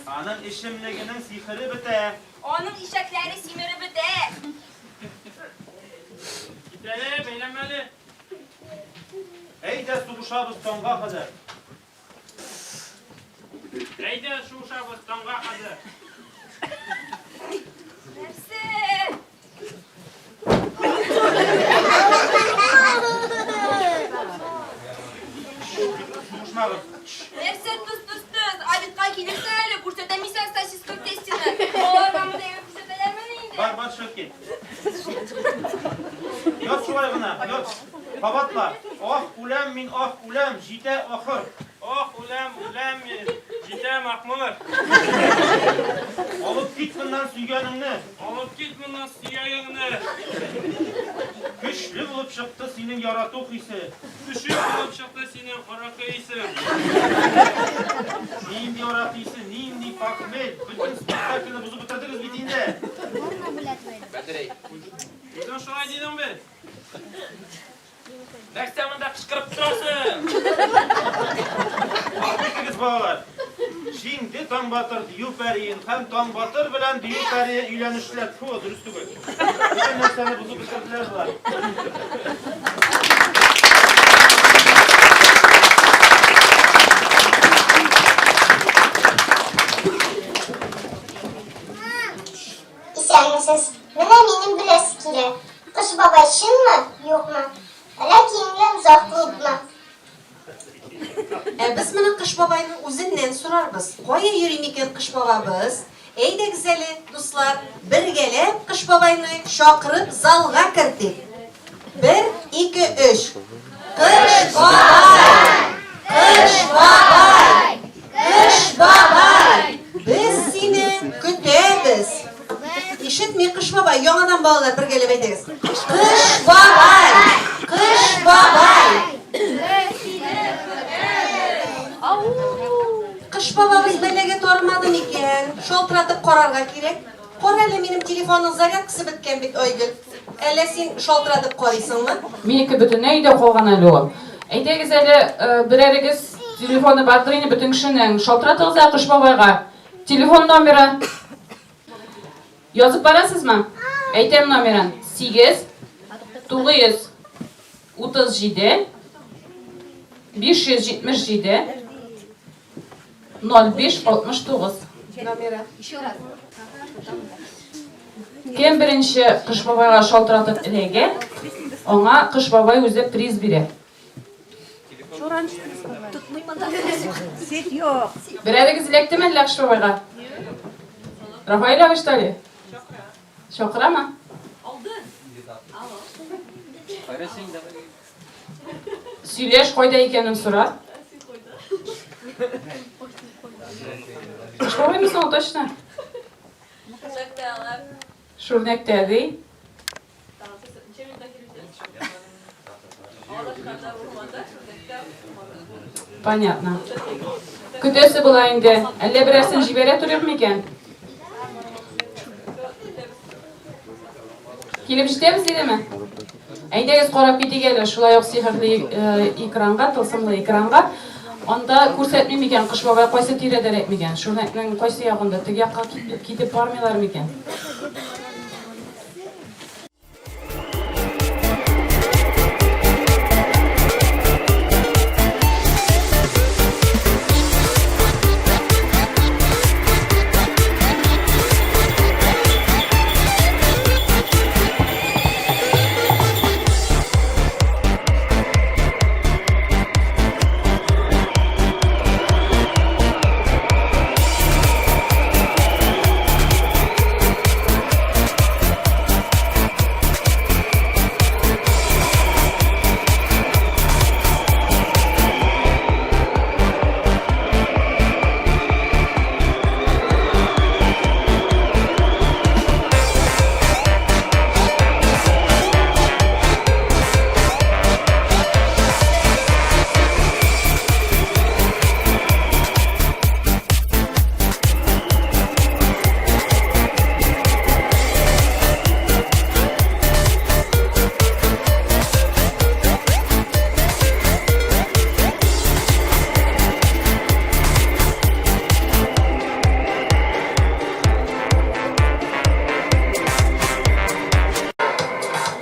Anın işimliginin sihiri biter. Onun ishaklari semirib bitar. Gitəli, beylənməli. Eyde suguşabız tonga kadar. Əydə şuşabız tonga qadı. Nafsi. Suguşmabız. Nafsi tuz. Abitqa kelirsan hali ko'rsatamaysan sosiska testini. Olamida eva ko'rsatalarman endi. Bar şöp git. Yot şu ayğına, yot. Qabatla. Ah ulam min ah ulam, jite ahır. Oh, ulam, jite maqmur. Alıp git bundan suyganını. Alıp git bundan suyagingni. Güçlü bulup çıktı senin yaratık hisi. Düşük bulup çıktı senin araka isi. Neyim yaratı hisi, neyim di pakmel. Bütün spektaklını buzu bitirdiniz bittiğinde. Bizden şoğay dedim be. Derseminde kışkırıp durasın. Bittiniz bağlar. Şimdi Tan Batır diyu pəriyin, hem Tan Batır bilen diyu pəriye üylenişler. Çoğu dürüstü koy. Bütün neslerini buzu bitirdiler var. İsənmisiz, mənə menim biləsi kire. Qış baba şınmı, yok mu? Hala kiyimle uzakta unutma. Biz bunu Kış babayının özünden sorarız. Koya yürüyemiken Kış babamız? Eyde güzeli dostlar, birgelep Kış babayını şakırıp zalga kirdik. 1, 2, 3. Kış babay! Kış babay! Kış babay! Biz seni kütübüz. İşitmeyin Kış babay, yanadan bağlar birgelep ederiz. Kış babay! Kış babay! Kış babamız belege tormadı iken, şoltratıp korarga kerek. Kor hele benim telefonun zaryadkısı bitken bit Oygül. Ele sen şoltratıp koruyorsun mu? Meniki bütüney de qo'ygan ali o. Aytaygiz ali birerigiz telefoni batterini bütün kishinin şoltratığıza Kış babayga. Telefon nomeri. Yozib barasizmi? Aytayım nomerini. 8 937 577 0569. Nomeri. Kim birinchi Kış babayga şoltratib ilege, ona Kış babay o'zi priz beradi. Set yok. Birerigiz ilekdimi Kış babayga? Rafaelovich tali. Shoqirami? Söylesh qo'yda ekanini so'rab. Kış babay mısın o taşına? Şurnak dedi. Понятно. Kütesi bula indi. Elle birersin jibere turuyor mu iken? Kilip iştemiz değil mi? Әйдәгез карап китик әле, шулай ук сихерле экранга, тылсымлы экранга. Анда күрсәтмим икән, Кыш бабай кайсы тирәдә рәтмигән? Шүрнәкнең кайсы ягында, теге якка китеп бармыйлар микән?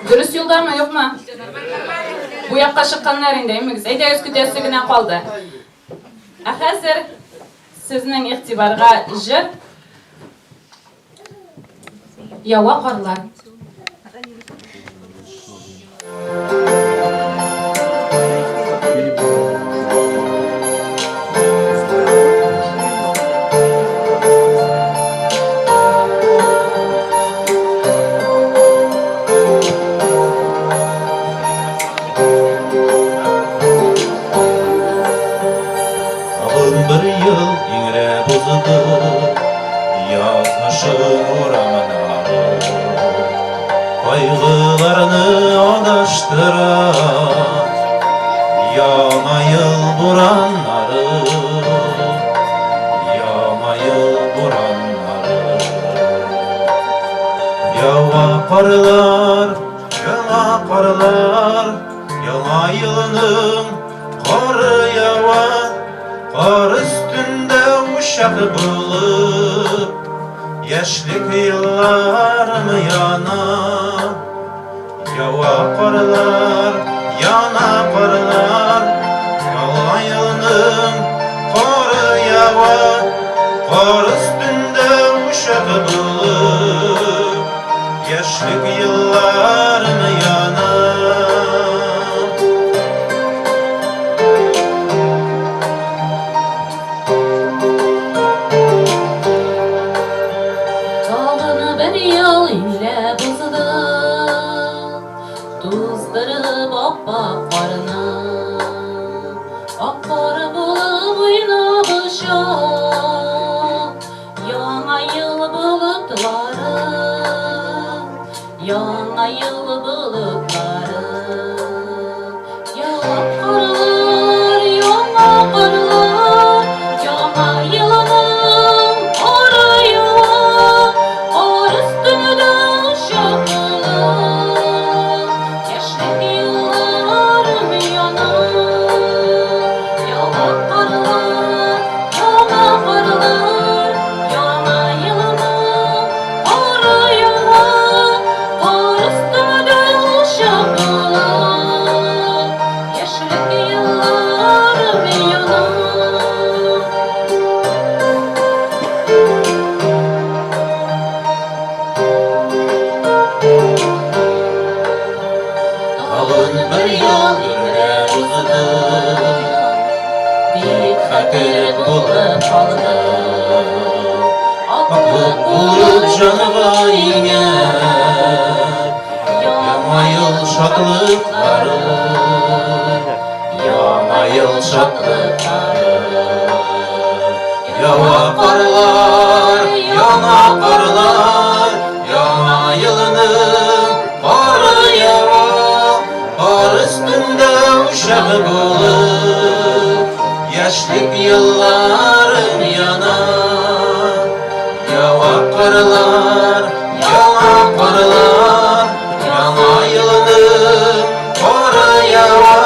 Dürüst yolda mı yok mu? Bu yakka çıkanlar indeyimiz. Әйдәгез kütesi gine kaldı. Hazır sizning ihtibarga jir Ява карлар. Bir yıl ingre buzdu yazmışım oramına kaygılarını adaştıran yana yıl buranları yana yıl buranları yava karlar yana karlar yana yılının karı yava Kar üstünde uşak bulup Yaşlık yıllarımı yana Yava karlar, yana karlar Yalan yılının karı yava Kar üstünde uşak bulup Yaşlık yıllarımı yana Yana yıl bulutları Yana karlar, yana karlar Yana yılının oraya Ar üstünde uşaklar Yaşlık yıllarım yana Yana karlar, yana karlar Yana yılının oraya Canıma iner Yana yıl şaklıkları Yana yıl şaklıkları Yava karlar, yana karlar Yana yılının karı yava Kar üstünde uşağı bulup yaşlık yılların yanar. Yava karlar, yava karlar, yana yıldır kara yava.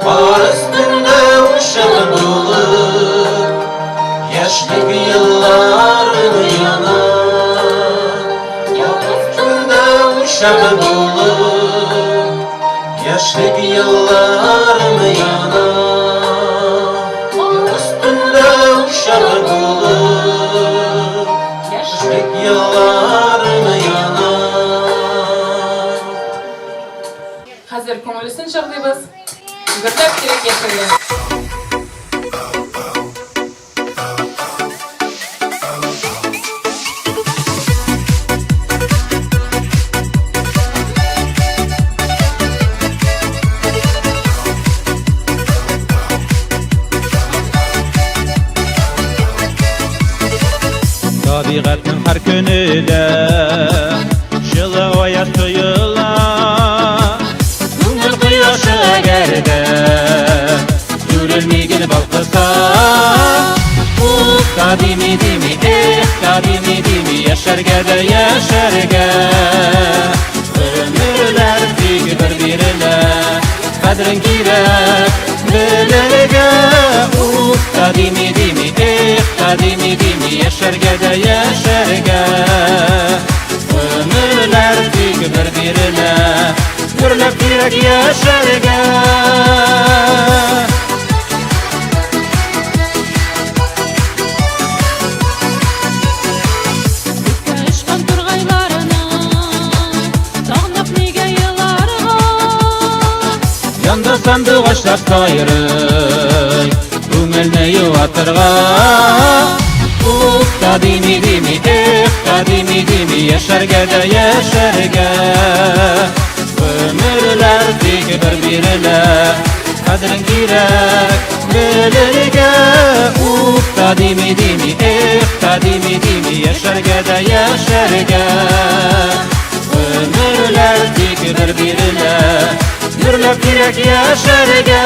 Kar üstünde uşağı bulup yaşlık yılların yanar. Yava üstünde uşağı bulup yaşlık yılların yanar. Yava üstünde uşağı bulup yaşlık yılların yanar. Hazır ko'ngilsin chog'laymiz. Gurlab kerak yashagan. Tabiatın her günüde Şılı oya tuyula Kungul kıyaşı egerde Sürülmegil balkısa Kadimi dimi kadimi dimi Yaşarga da yaşarga Ömürler dik birbirine Kadrin kirek bilirge Kadimi dimi kadimi dimi Yaşarga da yaşarga Ömürler dik birbirine Gürlep kirek yaşarga Yanda sandık açlar sayırıy Көңілні yuvatırға Kadimi dimi kadimi dimi Yaşarga da yaşarga Ömürler dik birbirine Kadrin kirek bilirge Kadimi dimi kadimi dimi Yaşarga da yaşarga Ömürler dik birbirine Gürlep kirek yaşarga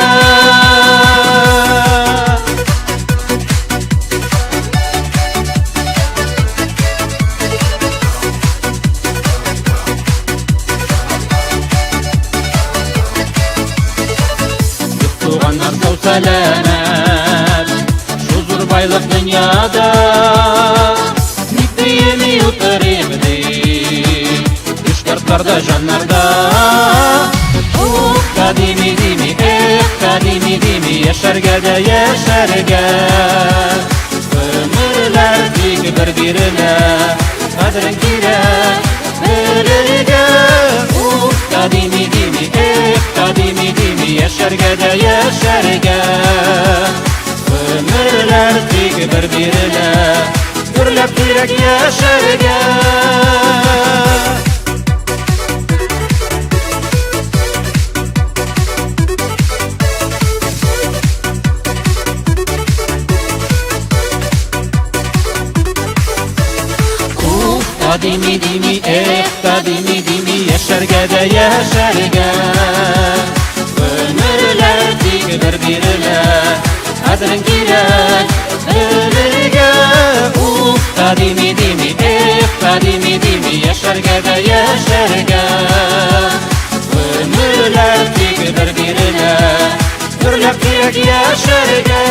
Tuğanlar sağ selamet Şuzur baylık dünyada Nikdiyemi yutaribdi Üç kartlarda canlarda Kadimi dimi kadimi dimi Yaşarga da yaşarga Ömürler dik birbirine Kadrin kirek bilirge Kadimi dimi kadimi dimi Yaşarga da yaşarga Ömürler dik birbirine Gürlep kirek yaşarga Kadimi dimi kadimi dimi Yaşarga da yaşarga Ömürler dik birbirine Kadrin kirek bilirge Kadimi dimi kadimi dimi Yaşarga da yaşarga Ömürler dik birbirine Gürlep kirek yaşarga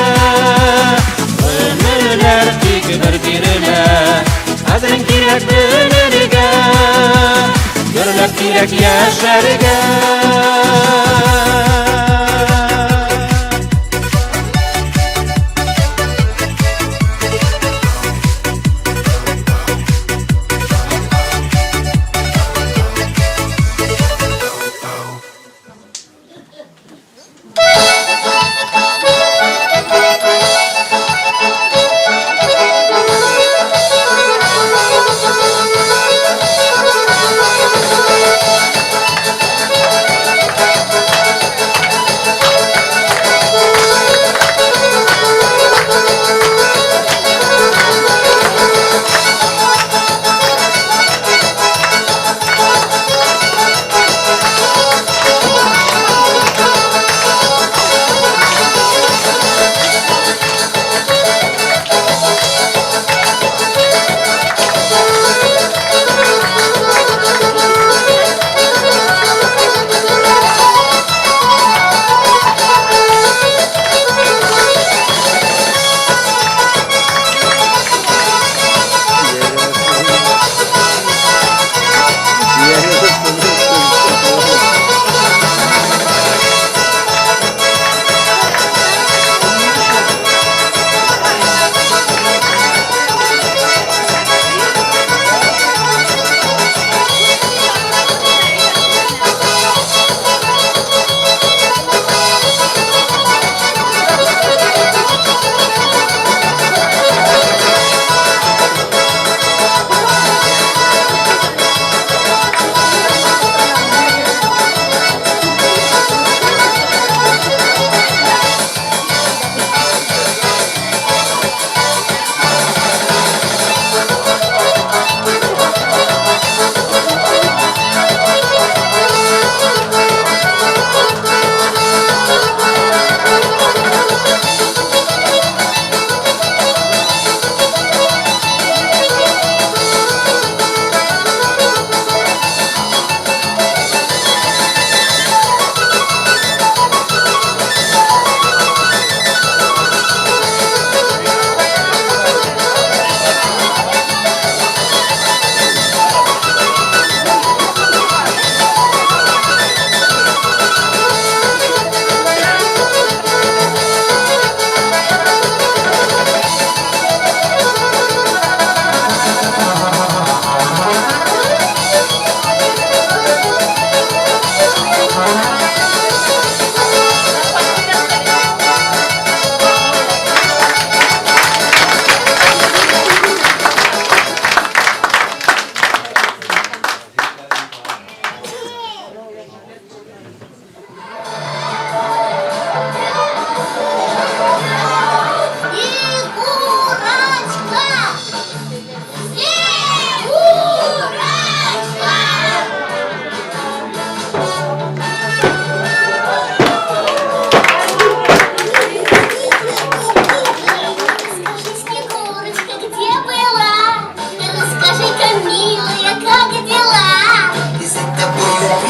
Ömürler dik birbirine Kadrin kirek bilirge Gürlep kirek yaşarga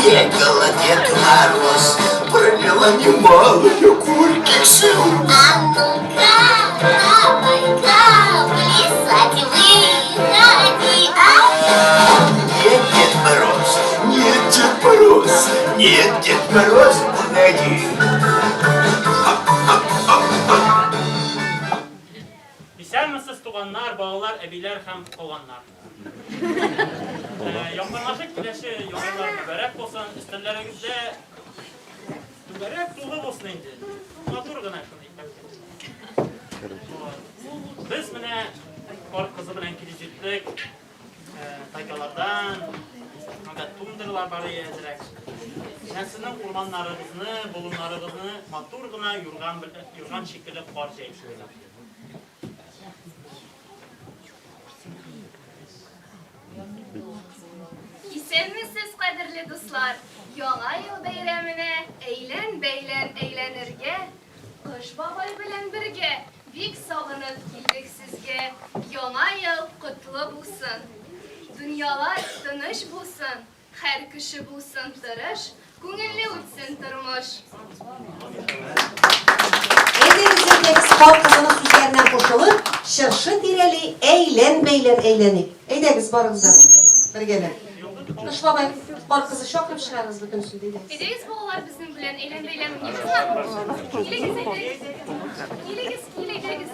Бегала Дед Мороз, провела немалую горьких сил. А ну-ка, давай-ка, плясать выходи, а? Нет, Дед Мороз, нет, Дед Мороз, нет, Дед Мороз, погоди. Исәнмесез туганнар, балалар, әбиләр һәм туганнар. Якынлашып киләсе яңалар түгәрәк булсын, өстәлләрегездә түгәрәк тулы булсын инде. Матур гына шуны. Без менә кар кызы белән килеп җиттек. Тайгалардан, анда тундырлар бар идерәк. Сезнең урманнарыгызны, болыннарыгызны матур гына юрган шикелле кар җәйшүләр. Исәнмесез, кадерле дуслар, яңа ел бәйрәменә әйлән-бәйлән әйләнергә, Кыш бабай белән бергә бик сагынып килдек сезгә. Яңа ел котлы булсын, дөньялар тыныч булсын, һәр кеше булсын тырыш, күңелле үтсен тормыш. Әйдәгез, текст кар кызының сүзләренә кушылып, шыршы тирәли әйлән-бәйлән әйләник. Әйдәгез, барыгыздан бергәләп. Кыш бабай кар кызы чакырып чыгарыгыз бөтен сүзне. Әйдәгез, балалар, безнең белән әйлән-бәйлән уйнaymiz. Килегез, әйдәгез. Килегез.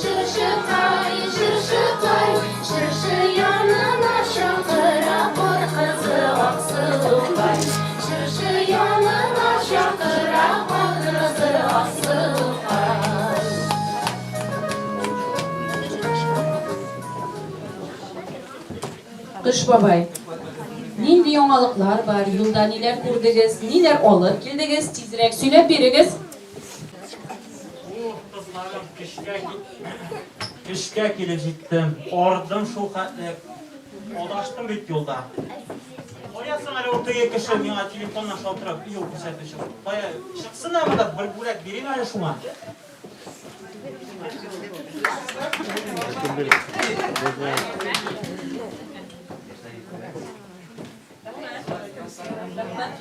Şırşıkay, şırşıkay, şırşı yanına şakıra kor kızı aksılukay. Şırşı yanına şakıra kor kızı aksılukay. Kış babay. Nindi yoңалыклар бар, юлда ниләр күрдегез, ниләр алып килдегез, тизрәк сөйләп бирегез. Kızlarım kışka kilip gittim. Ordum şu katlık. Odaştım bit yolda. Oyasın Ali ortaya kişi bana telefonla şaltırak iyi okusetmişim. Baya çıksın ama da bir bulak birine Ali şuna.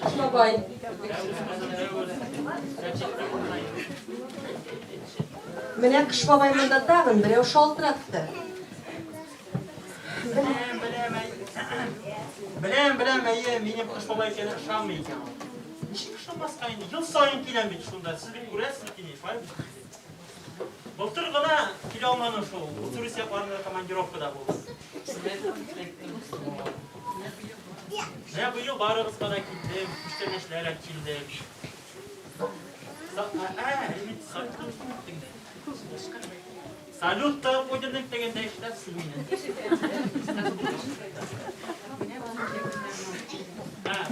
Kış babay. Менә Кыш бабай монда тагын берәү шалтыратты. Bilem iyi, benim kış baba eken ışanmı eken. Nişik ışanmaz kayını, yıl sayın kilen bit şunda, siz bir göresiniz ki ne, var mı? Былтыр гына киле алмадым шул, турист якларында командировкада булдым. Менә быел барыбызга да килдем, күчтәнешләргә килдем. Салют та койдым дигәндә эшләрсез мине.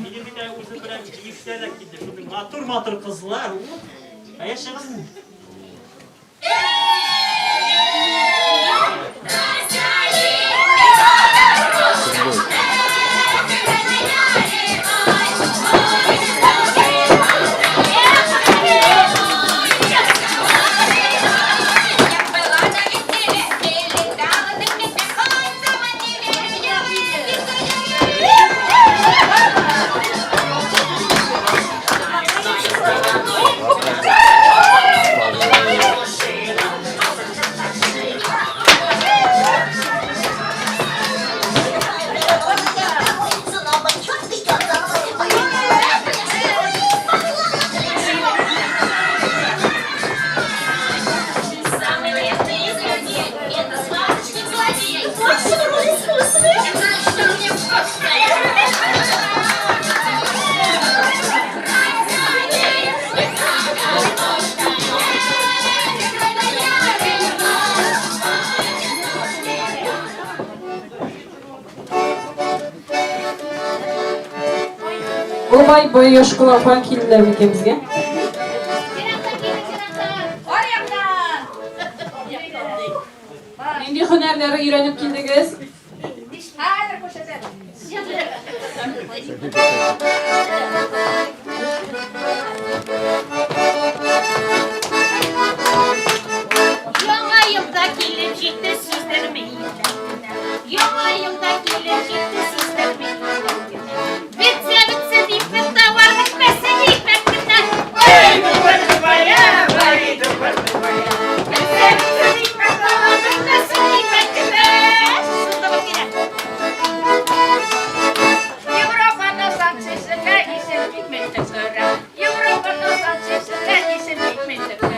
Минем бит үзе белән җифсәлә килде, шундый матур кызлар. Яшәгез. Babay boy yoshkula falan keldilar ikimizga. Nindi hünərləri öyrənib keldiniz? Яңа елда килеп җитте сүзләрме илтә. Яңа елда килеп җитте сүзләрме илтә. Битсә дип товар бетмәсә икмәк көтә. Ой, бая, бая, бая. Битсә дип товар бетмәсә икмәк көтә. Шунда бакыйда. Европада санчысына исем икмәк көтә. Европада санчысына исем икмәк көтә.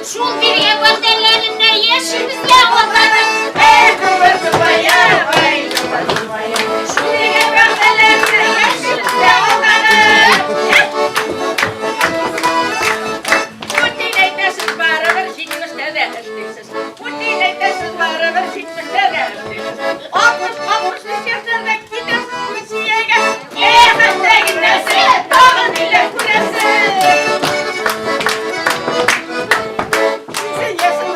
Шул биргә вәгъдәләрендә яшибезгә ватарым. Шул биргә вәгъдәләрендә яшибезгә ватарым. Утиләйтәсез барыбер җитмештә дә эшлисез. Утиләйтәсез барыбер җитмештә дә эшлисез. 60 яшьләрдә китәсез Русиягә. Хәтта нәрсә тагын дилә күрәсез. Yes.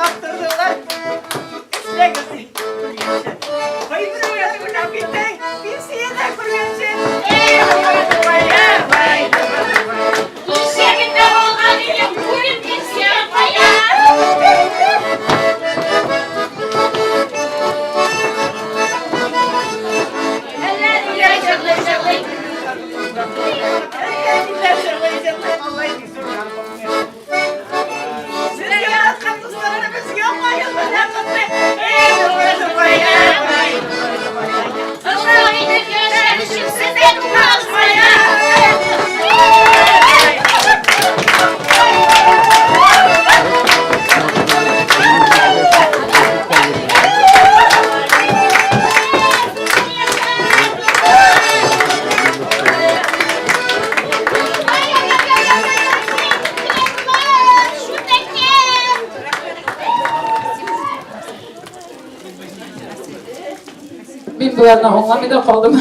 Bularni anlamay da qoldim.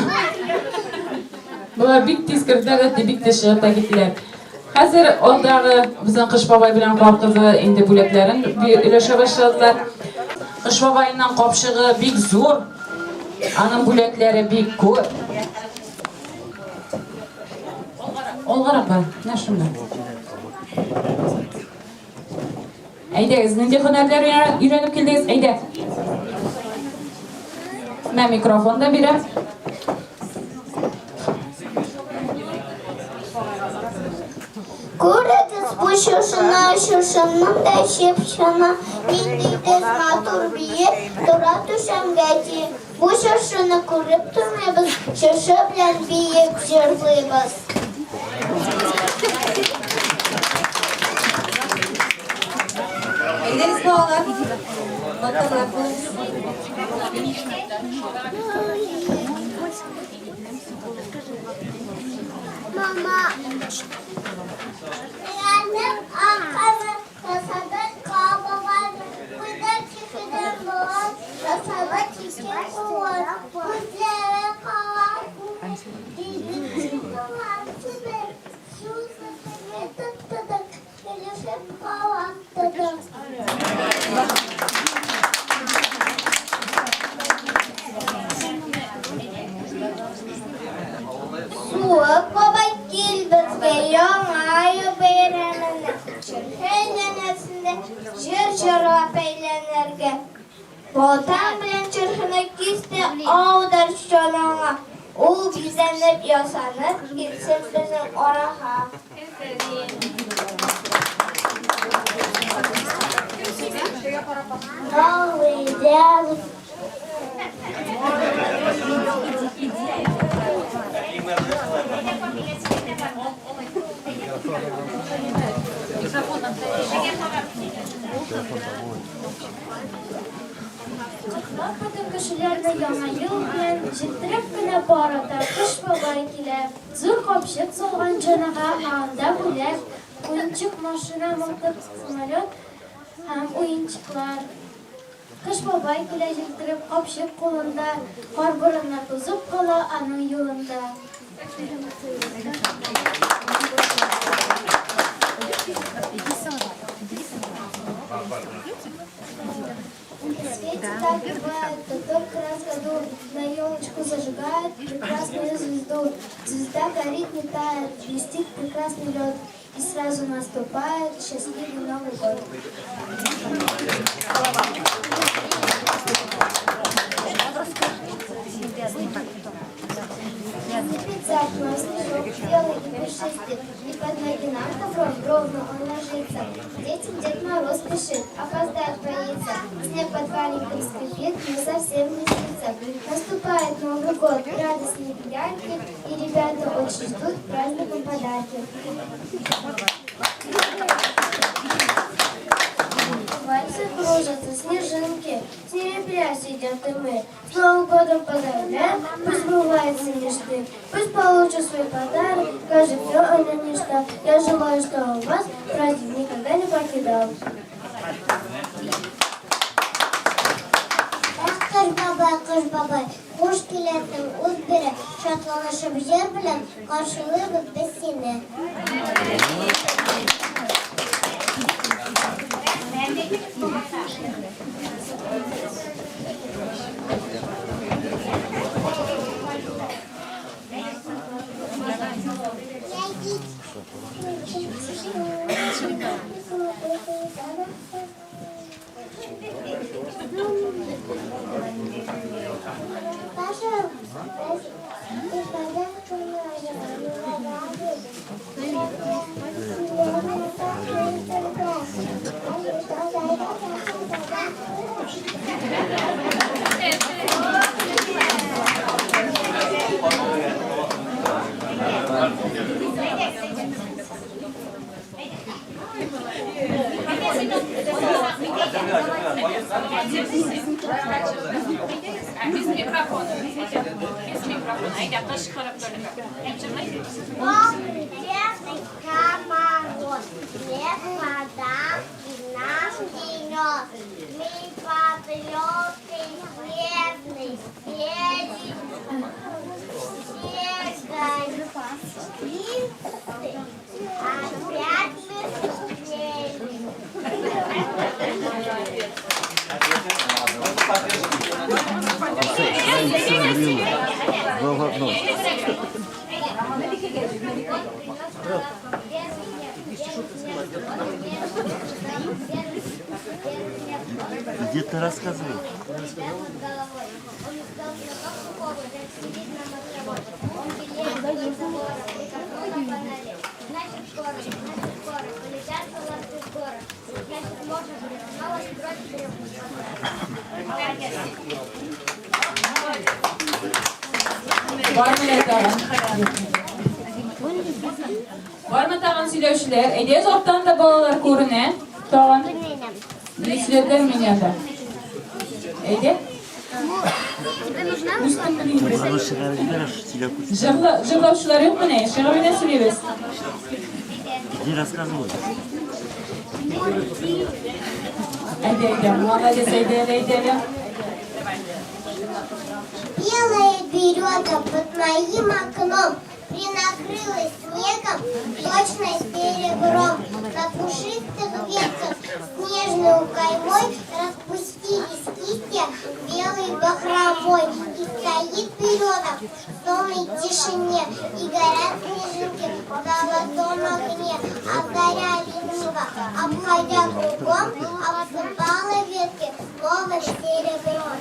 Bular bik tez kirdilar, bik tez chiqib da ketdilar. Hozir oldagi bizning Qish bobay bilan Qor qizi endi bo'laklarin ulasha boshladilar. Qish bobayning qopshig'i bik zo'r. Aning bo'laklari bik ko'p. Olg'arab bor, mana shunday. Ayda, nima hunarlar o'rganib keldingiz? Ayda. Men mikrofonda beraman. Курятис пушушина, шушинманда шепшана, миндидес матур бие, тура тушамгати. Пушушина курып турмайбыз, шушы белән бие җырлыйбыз. Әйдәгез балалар. Батырлар булыгыз. Mama. Annem akşamı kasada kahvaltı. Burada çifteden boğaz. Kasada çifteden boğaz. Kuzlara kahvaltı. Dizisi kahvaltı. Şu sefere tıkladık. Gelişip kahvaltıdık. Suak baba gel bizge yaңа bayramına. Çırhınlanasında jır-jırap eylenirge. Botan bilen çırhını kiste ağdar şolana. O bizdenip yasanır, gitsin bizim oraha. Ağlayacağız. Bakın kişilerde yaңа yıl bilen җиттереп кенә барада Qish бабай килә. Зур капчык салган җанага анда бүләк, уенчык машина, мылтык, самолет һәм уенчыклар. Qish бабай килә җиттереп капчык кулында, кар борынына тузып кала аның юлында. Светит так бывает, то только раз в году на елочку зажигает прекрасную звезду. Звезда горит, не тает, блестит прекрасный лед, и сразу наступает счастливый Новый год. Сыпет за окном снежок, белый и пушистый, и под ноги нам ковром ровно он ложится. Детям Дед Мороз спешит, опоздать боится. Снег под валенком скрипит, но совсем не спится. Наступает Новый год, радостные пьянки, и ребята очень ждут праздником подарки. Вальсы кружатся, снежинки, серебрясь идет и мы. С Новым годом поздравляем, пусть сбывается мечты, пусть получит свой подарок, скажет все это ничто. Я желаю, что у вас праздник никогда не покидал. Кыш бабай, куш киләсең үз бире, шатланышып җыр белән каршылыйбыз без сине. Без микрофона. Айда, Qish qarab ko'ring. Мы патриоты, верный, Где ты рассказывай? Значит, скоро, полетят солдаты в горы. Значит, можно снова строить Var mı ne tağın? Var mı tağın söyleyişler? Edez ortadan da balalar korune. Tağın. Ne söyler mi yanda? Ede? Üstün bileyim. Жырлаушылар yok mu ne? Şığı ne söylüyoruz? Где рассказывай? Edelim. Молодец, edelim. Белая береза под моим окном принакрылась снегом, точно серебром. На пушистых ветках снежной каймой распустились листья белой бахромой. И стоит береза в сонной тишине, и горят снежинки в золотом огне. А заря лениво, обходя кругом, обсыпала ветки словно серебром.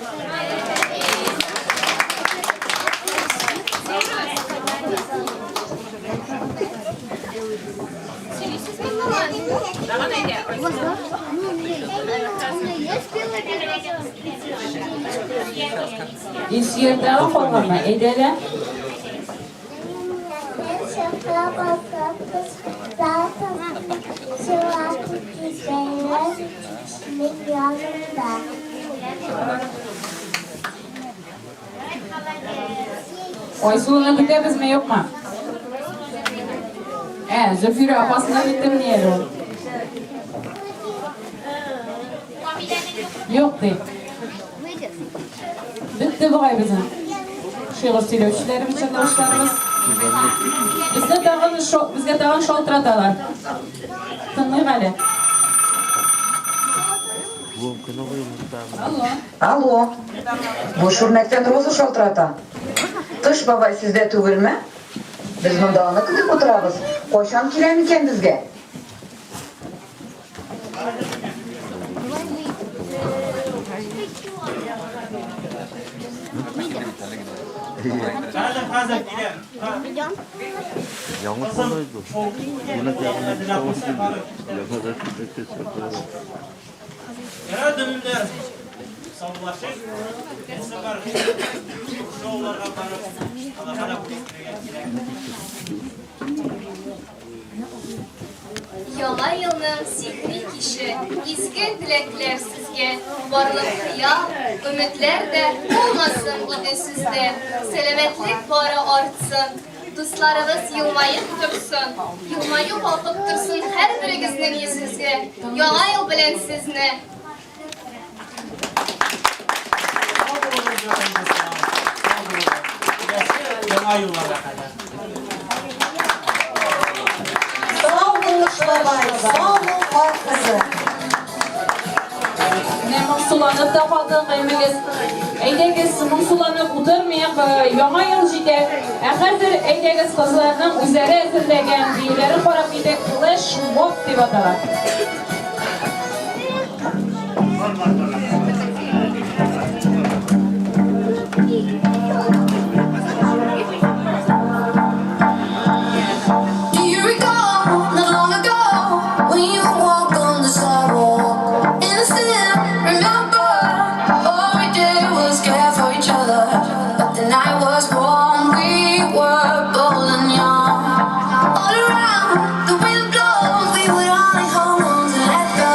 İnsiyerden korkma. Edelim. Oysulunu gütemiz mi yok mu? Zülfüre apasına gittim niye o? Yok değil. Bitti bu ay bizim. Şöyle söyleyişlerimiz, çatışlarımız. Bizge dağın şoltratalar. Tınlığı gale. Алло, bu şurnaktan rozu şoltrata. Kış baba sizde tüvülme? Biz bunda onu kılıp oturabız. Koşan kiren iken bizge. Yanlış konuydu. Yine Yara dönümler sallaşır. Bu sefer şovlarga barıp, adamlara Яңа елның сихри кише, изге теләкләр сезгә, барлык хыял, өметләр дә булмасын иде сездә. Сәламәтлек бары артсын, дусларыгыз елмаеп торсын, елмаю калкып торсын һәр берегезнең йөзегезгә. Яңа ел белән сезне. Яңа елларга кадәр. Sağ olun babay, sağ olun kar kızı. Ne mıhsulanıp da kaldık eminiz. Eydegiz mıhsulanıp oturmayak yağa yıl jide. Hazır eydegiz kızlarının üzeri ezirlegen biyleri karab edek flash mob deb atalar. Do you recall not long ago when you walked on the sidewalk? Innocent, remember, all we did was care for each other. But the night was warm, we were bold and young. All around, the wind blows, we would only hold on to let go.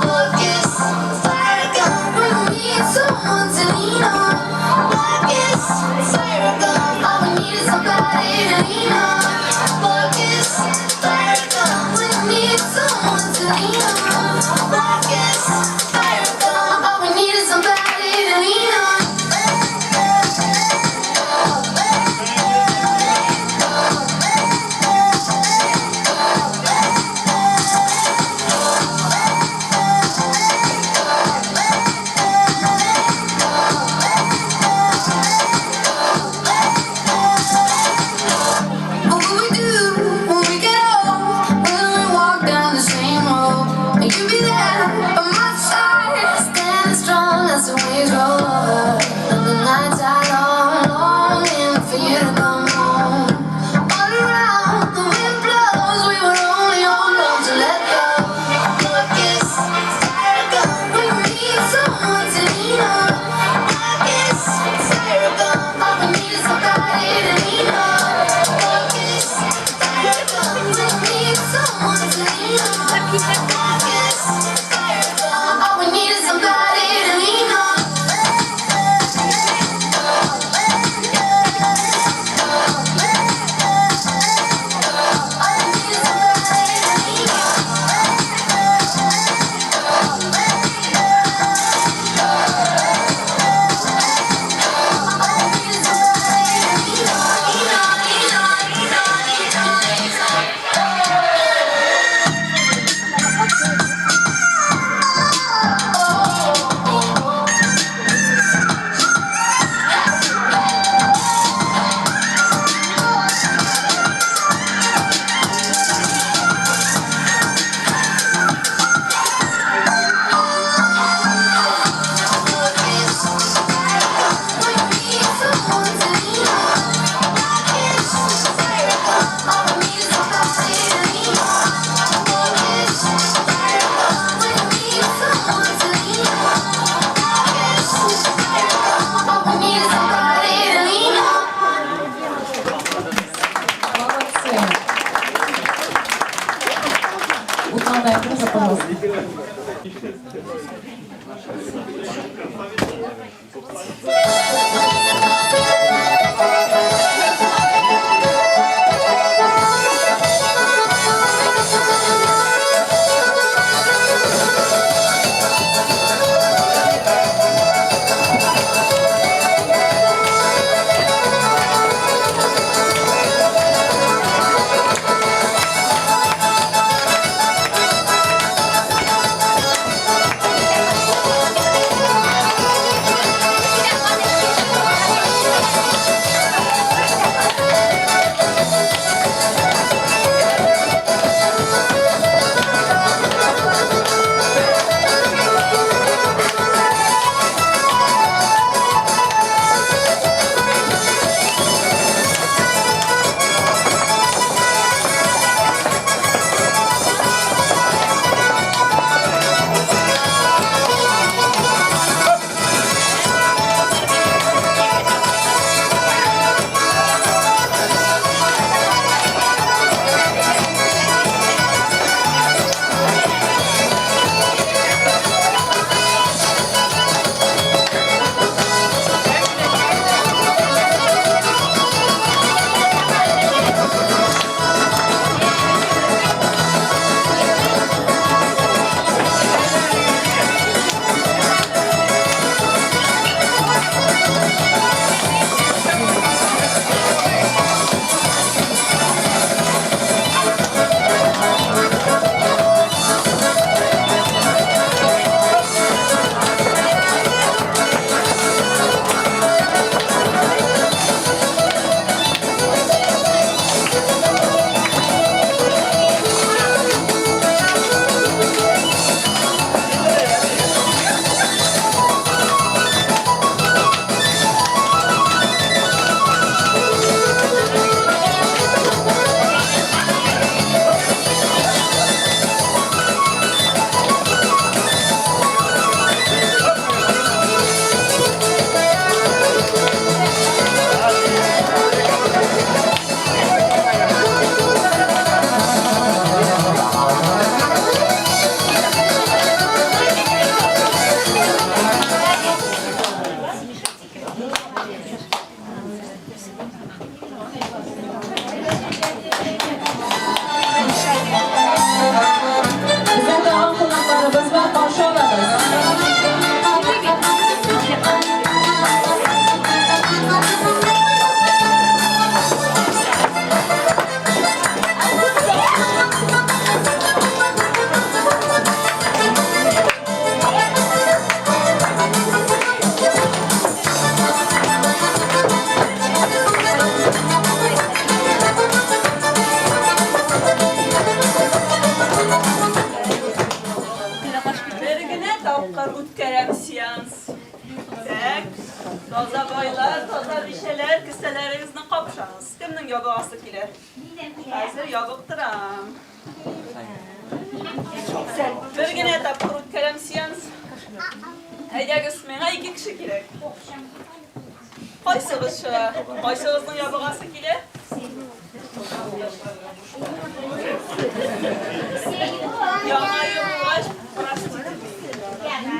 Blood kiss, fire gun, we need someone to lean on. Blood kiss, fire gun, all we need is somebody to lean on. Blood kiss, fire gun, we need someone to lean on. Blood kiss, fire gun, all we need is somebody to lean on.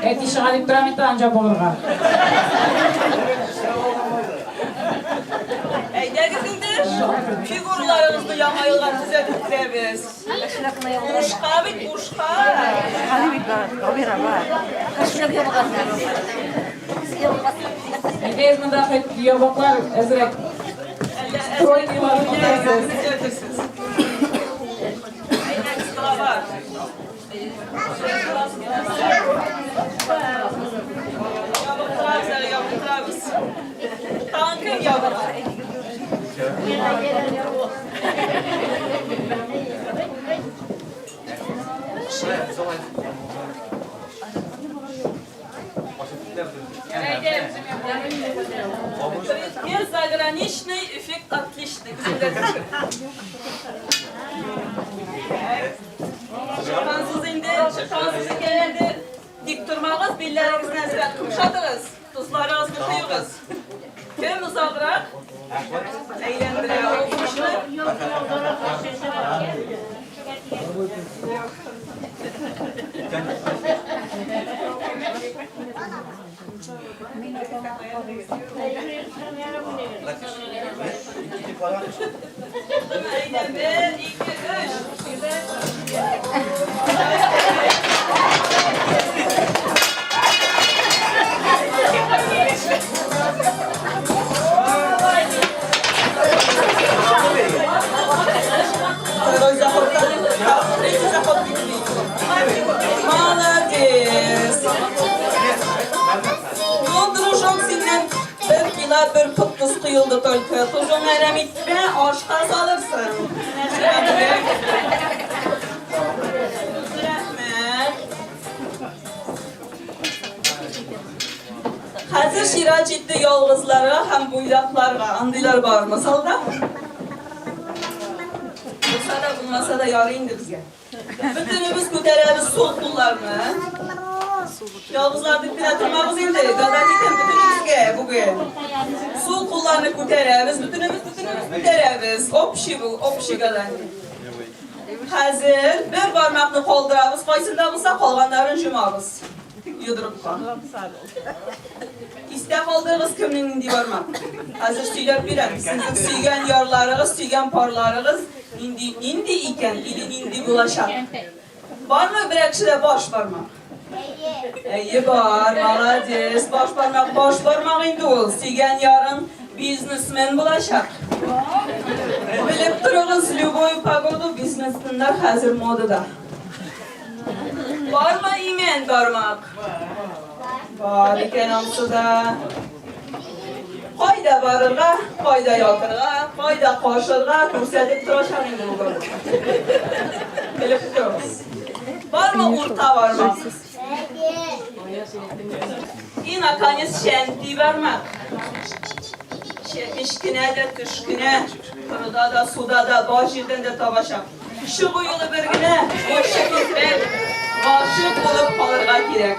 Etişğalik bir anca bulurğa. Figurlarınızı yana yıllar düzelttiririz. Uşqa bit, uşqa. Biz bunda yobaklar ezrek. Düzeltirsiniz. Yaptırarız. Tankın yavrum. Мне заграничный эффект отличный. Çıkansız gelende dik durmağız, billerinizin ezrek kumşadırız. Tuzları az kıyığız. Kim uzağırak? Eğlendirir. Молодец. Ну, дружок, сенен bir kilo bir pıttız kıyıldı только. Tuzun erem itme, aşka salırsın. Rahmet. Hazır şira ciddi yolguzlara hem buylaklarga andiler var masalda. Bulsa da bulmasa da yarayındı bizge. Bütünümüz küteremiz soğuk kullarını. Yolguzlardık bir atırmamız indi. Gazetinden bütünümüzge bugün. Soğuk kullarını küteremiz, bütünümüz küteremiz. Opşi gazeti. Hazır bir parmakını kolduramız, kaysında bulsa kolganların jumamız. Yudurub kan. İste kaldığınız kimnin indi barmak. Hazır söylep birem. Sizin suygan yarlarınız, suygan parlarınız indi iken, indi bulaşak. Var mı bir ekşide baş parmak? İyi var, malades. Baş parmak indi ol. Suygan yarın biznesmen bulaşak. Bilip durunuz, любой погоду biznesmenler hazır modada. Var mı imen parmak? Var iken amsuda. Qayda barırga, qayda yatırga, qayda qoşırga, kursetip turaşan indi bu kadar. Bilip durunuz. Var mı urta varmak? И, наконец, şenti vermek. İşkine de, tüşkine, kırıda da, suda da, baş yerden de tavaşak. Şu bu yılı bir güne, boş şekilde, aşık olup kalırga gerek.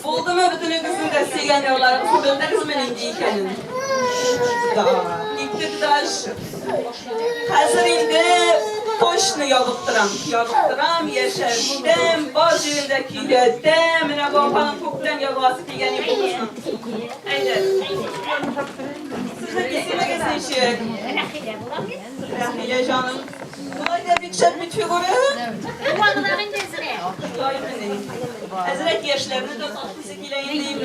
Buldu mu bütün kızın da seygen yolları, buldu kızımın indi ikenin. İktik daş. Hazır indi, toşunu yabıktıram, yeşerdim, baş yerinde kiledim, mine bakalım kuklen yabası kegen yapılmışsın. Haydi. Size kesime geçsin. Rahile canım. Kolay da bir çöp bir figürü. Kulağların gezine. Hazret yaşlarını da 68 ile indiyim.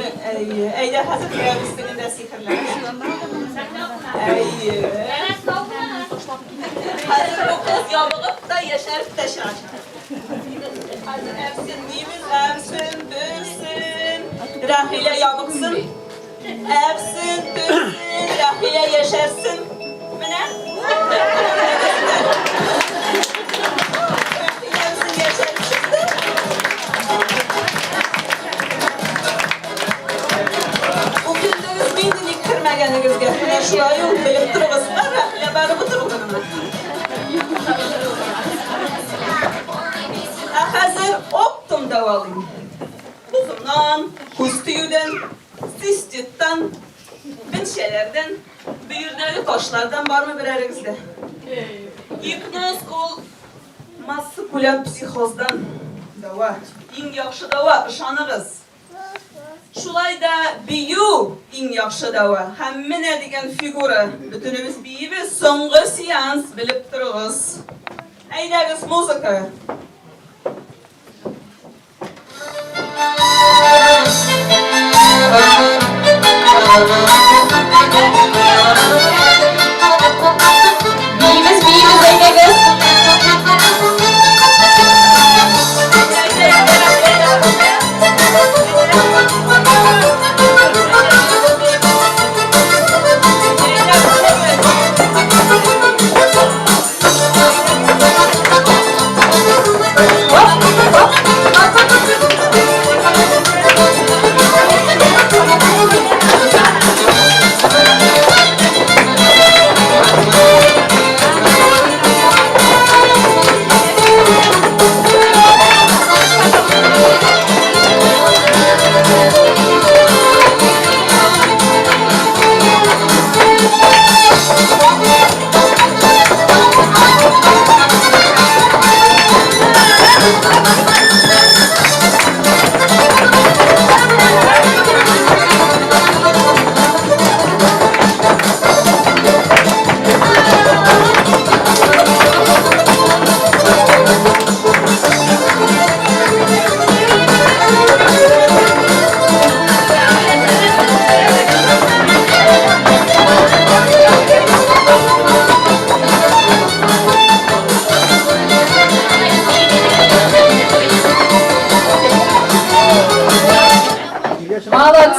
Eyde hazır kıyafetinin de sihirler. Hazır bu kız yavrup da yaşarıp da şaşar. Hazır evsin diyimiz, evsin, dönsün. Rahile yavruksın. Evsin, dönsün, Rahile yaşarsın. Bu ne? Evsin, yaşarsın. Bu gündüz mindilik kırmaganligizga mana shular yo'q bilib turibsizlar. Rahile bari bu turganimlar. Hazır optum davolayım. Buzumdan, kustiyudan, sistittan, binşelerden, büyürdeki taşlardan var mı birerinizde? Hipnoz maskulen psixozdan dava. En yaxşı dava, ışanırız. Şulay da büyü en yaxşı dava. Hemmine degan figura. Bütünümüz büyü ve soңғы seans bilip dururuz. Eylegiz muzika. Biyimiz eylegiz.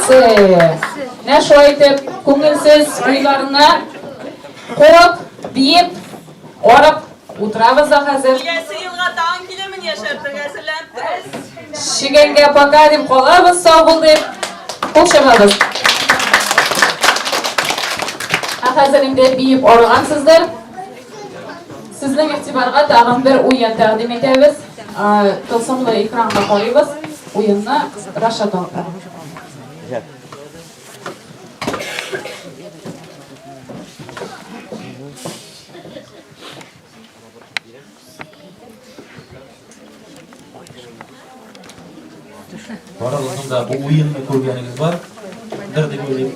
Ne şu aytıp, көңілсіз uylарına koyup, deyip, orıp, oturabızda hazır. Келесі жылға тағын келемін яшарттық әзірләніп тұрыз. Şigenge paka deyip қолабыз, sağ бол deyip, қол шабабыз. Hazır imde beyip orğansızdır. Sizden ihtibarga tağın bir oyun təqdim etəbiz. Tılsımlı ekranға qoyubuz. Oyunna Raşad oldu. Барлығында бұл ойынды көргеніңіз бар. Бір деп ойлайым.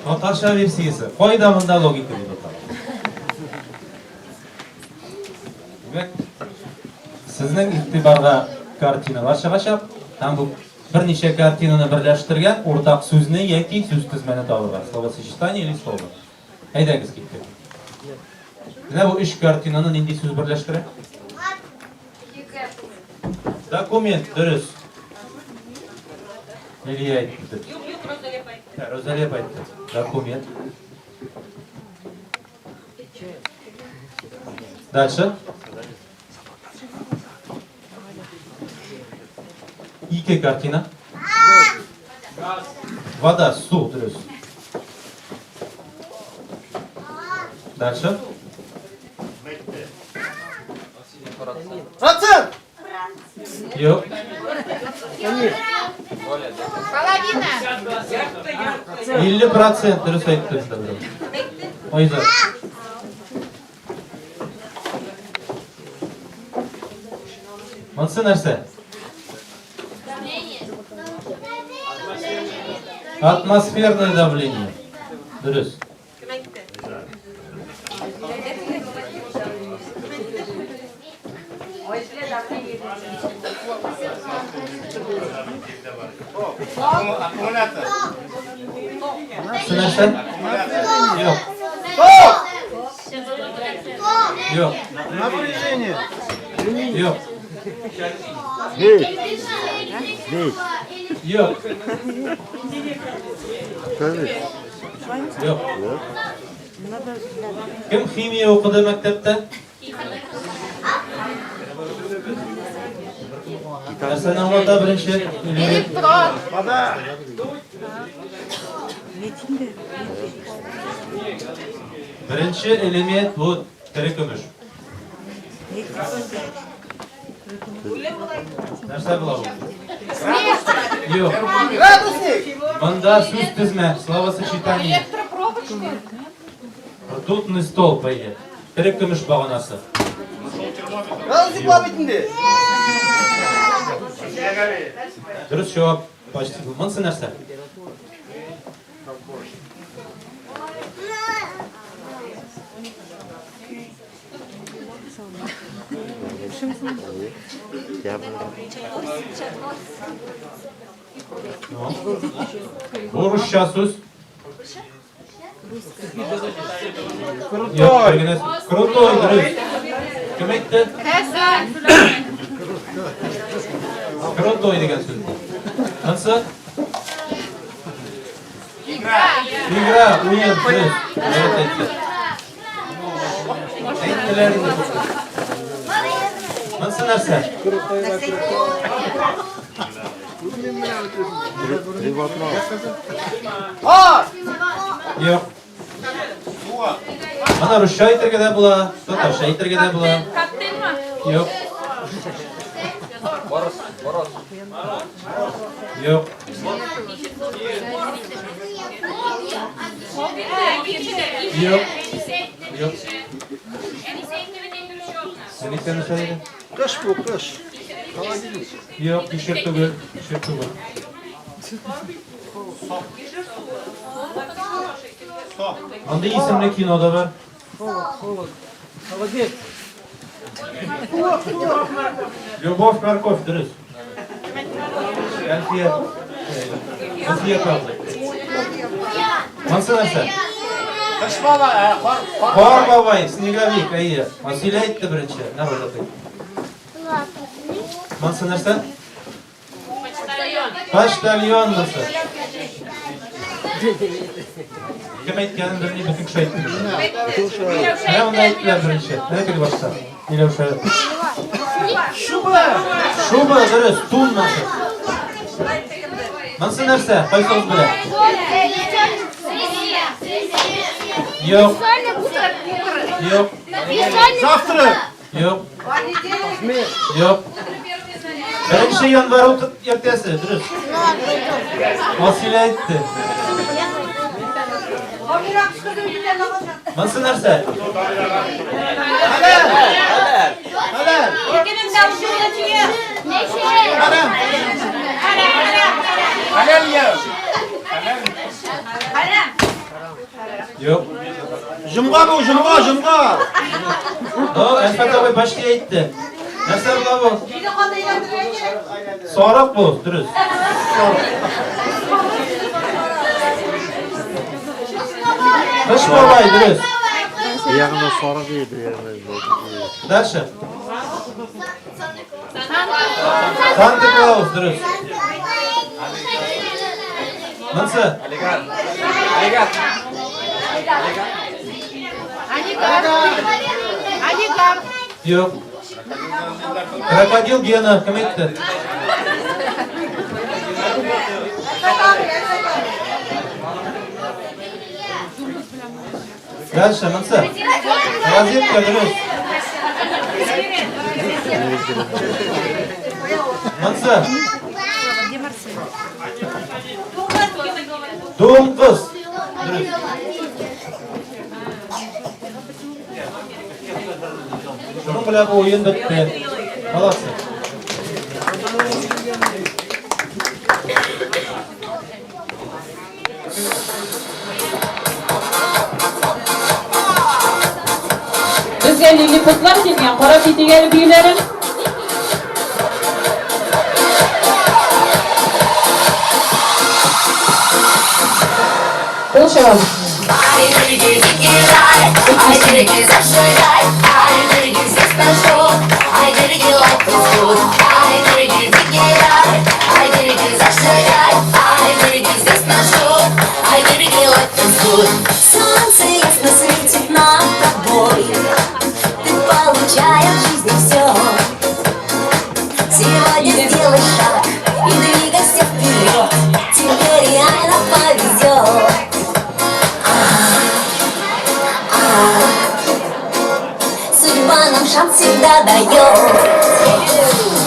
Татарша версиясы. Қойда мында логика деп аталады. Демек, сіздің игтибарға картиналар шығашап, һәм бұл бірнеше картинаны бірләштірген ортақ сөзіне яки сөз тізмені табылған. Словосочетание или слово. Әйдәгіз кеттік. Менә бұл үш картинаны нинди сөз бірләштірә? Документ, дұрыс. Лилия айтты. Розалия айтты. Документ. Дальше. İki картина. Вода, су, дұрыс. Дальше. Процент! Yok. Половина. 50% dürüst ayıptır. O yüzden. Mansı nerse? Атмосферное давление. Дұрыс. Аккумулятор. Сınırsa? Yok. Yok. Напряжение. Yok. Yok. Yok. Kim kimya okudu mektepte? Dersen anlata birinci. Elektron. Вода. Birinci element bu teri kömür. Nerse bulalım? Yok. Bunda süs dizme, словосочетание. Ртутный стол пойдет. Teri kömür bağınası. Dürüst cevap başlık. Mınsın nerse? Bu Rusça söz. Yok, bilginiz. Krutoy, dürüst. Kim etti? Krutoy degan söz. Nasıl? İgra, uyum, dürüst. Evet etti. Ettiler. Nasıl nerse? Yok. Ana Rusça aytırga da bula, Tatarcha aytırga da bula. Yok. Yok. Yok. Yok. Senin söyle. Kış bu kış. Yok, tişört tugul. Tişört tugul. Anda isimli kinoda var. Любовь, морковь, дürüst. Elfiye. Elfiye kaldı. Mansı nerse? Kış baba. Kor babay, Снеговик, ayı. Vasile etti birinci. Ne oldu? Mansı nerse? Почтальон мысы. Kim aytganini bilmay bütün kishi aytdi. Ne onda aytdilar birinchi. Ne kiri boshqa? Milevsha. Shuba durust, tunnasi. Mana shu narsa, qaysiz bilan? Yo'q. Yo'q. Завтра. Yo'q. Yo'q. Birinchi yanvar ertasi, durust. Vasila aytdi. Mana shu narsa. Yo'q. Jumg'a bu, jumg'a. O, Alfat og'ay boshqa aytdi. Narsa bu? Soriq bu, durust. Qish bo'lay, durust. Yağına sonra değil. Дальше. Санта-Клаус, durust. Nasıl? Алигат. Yok. Krokodil Gena, kim aytdi? Дальше, Mansa. Rozetka, durust. Mansa. Do'ng'iz. Durust. Şunun bilan bu o'yin bitdi. Xolos. Bizga lilliputlar kelgan qora bitigari biylarim. Qo'shamiz. Солнце ясно светит над тобой, ты получаешь в жизни все. Сегодня сделай шаг и двигайся вперед, тебе реально повезет. Судьба нам шанс всегда дает.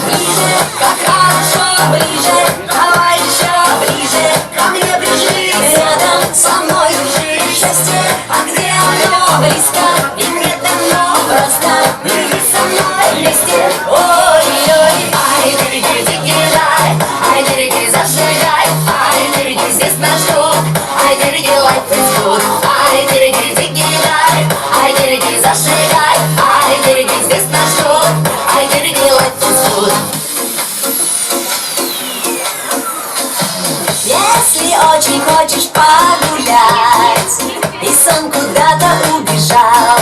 Ближе, как хорошо, ближе, давай еще ближе, ко мне прижись, рядом со мной дружи. Счастье, а где оно? Близко, и мне давно просто быть со мной вместе. Ой-ой, ай, дорогие, дикий-дай, ай, дорогие, зажигай, ай, дорогие, здесь нас ждут, ай, дорогие, life is good, ай, дорогие, дикий-дай, ай, дорогие, зажигай, ай, дорогие, здесь нас ждут, ай, дорогие, life is good. Если очень хочешь погулять и сон куда-то убежал,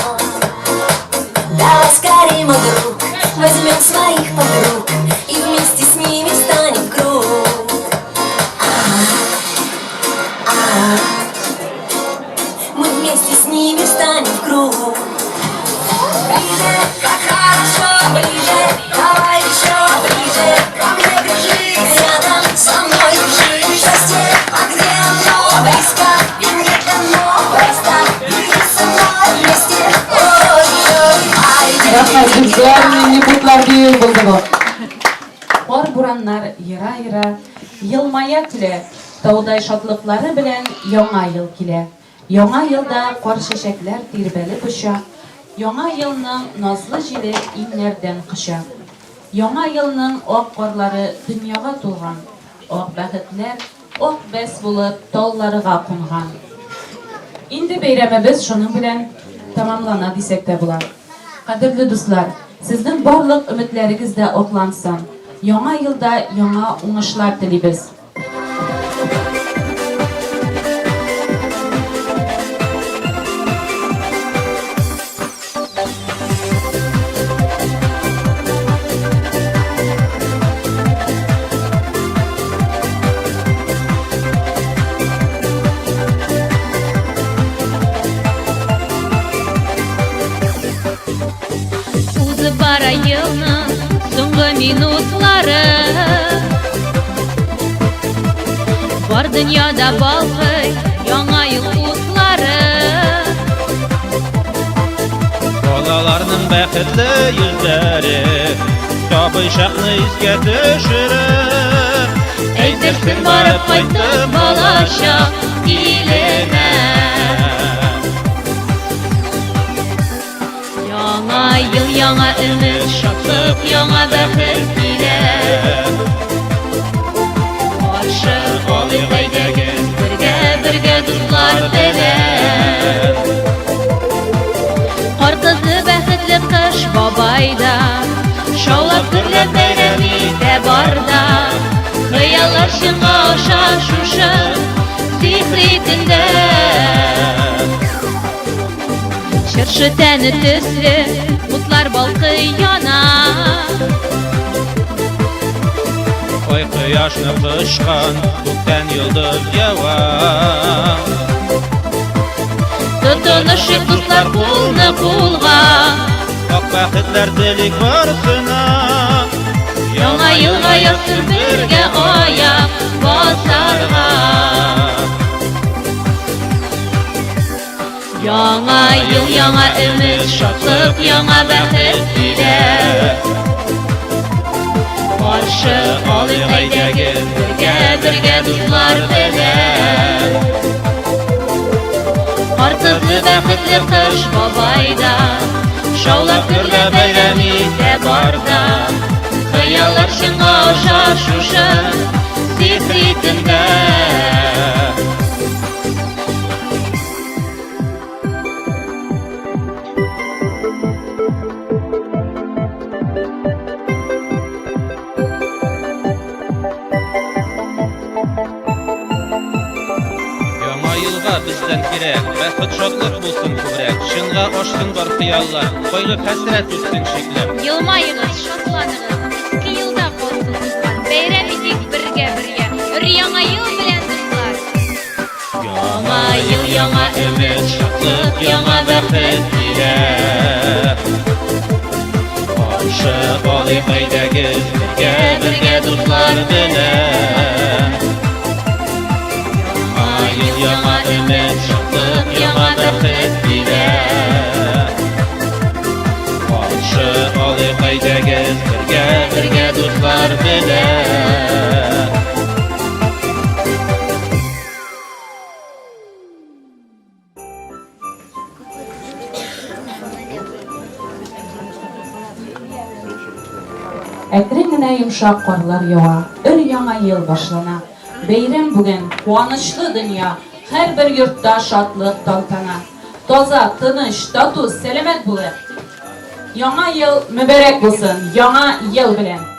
давай скорей, мой друг, возьмем своих подруг и вместе с ними встанем в круг. Мы вместе с ними встанем в круг. Ближе, как хорошо, ближе, давай еще ближе, ко мне прижись, рядом со мной дружи. Счастье, а где оно? Близко, и мне давно просто быть со мной вместе. Ой-ой, ай, Rahmat, bizlar lilliputlar biyil bo'ldi bu. Qor buranlar yira-yira, yilmaya kile, tog'day shotliqlari bilan yangi yil kile. Yangi yilda qor shashaklar tirbali pusha. Yangi yilning nozli jili inlardan qisha. Yangi yilning oq qorlari dunyoga to'lgan. Oq baxtlar oq bas bo'lib tollariga qo'ngan. Endi bayramimiz shuning bilan tamomlana desek de bular. Qadrli do'stlar, sizning barliq umidlaringiz da oqlansin. Yangi yilda yangi o'ngishlar tilaymiz. yılın so'nggi minutlari Bor dunyoda balqi yangi yil o'tlari Bolalarning baxtli yuzlari Tobi shaqni esga tushirib Aytirsin borib qaytib bolasha iline Yangi yil yangi umid shodlik yangi baxt kelar Qarshi olib haydagin birga do'stlar bilan Qor qizi baxtli qish bobayda Shovlab turib bayramida borda Xayollar shunga osha shusha sihri tunda Çırşı təni tüslü, mutlar balqı yana Oy quyoshni qushqan, ko'kdan yulduz yava Tutunuşu qızlar qo'lni qo'lga Oq baxtlar dilik borsina Yangi yilga yozsin birga oyoq bosarga Yangi yil yangi umid shodlik yangi baxt kelar Qarshi olib haydagin birga do'stlar bilan Qor qizi baxtli qish bobayda Shovlab turib bayramida borda Xayollar shunga osha shusha sihri tunda bizden gerek, baxt shodlik bo'lsin ko'proq. Shunga oshsin bor xiyollar, qo'yib hasrat o'tsin shiklab. Yilmayınız, şadlanınız, eski yılda qolsin qizlar. Bayram edik birga, yangi yil bilan do'stlar. Yangi yil, yangi umid, shodlik, yangi baxt kelar. Qarshi olib haydagiz birga do'stlar bilan. Yangi umid, shodlik, yangi baxt kelar. Qarshi olib haydagiz birga do'stlar bilan. Әкрен генә йомшак карлар ява, өр-яңа ел башлана. Бәйрәм бүген, куанычлы дөнья, һәрбер йортта шатлык тантана. Таза, тыныч, тату, сәламәт булыйк. Яңа ел мөбарәк булсын, яңа ел белән.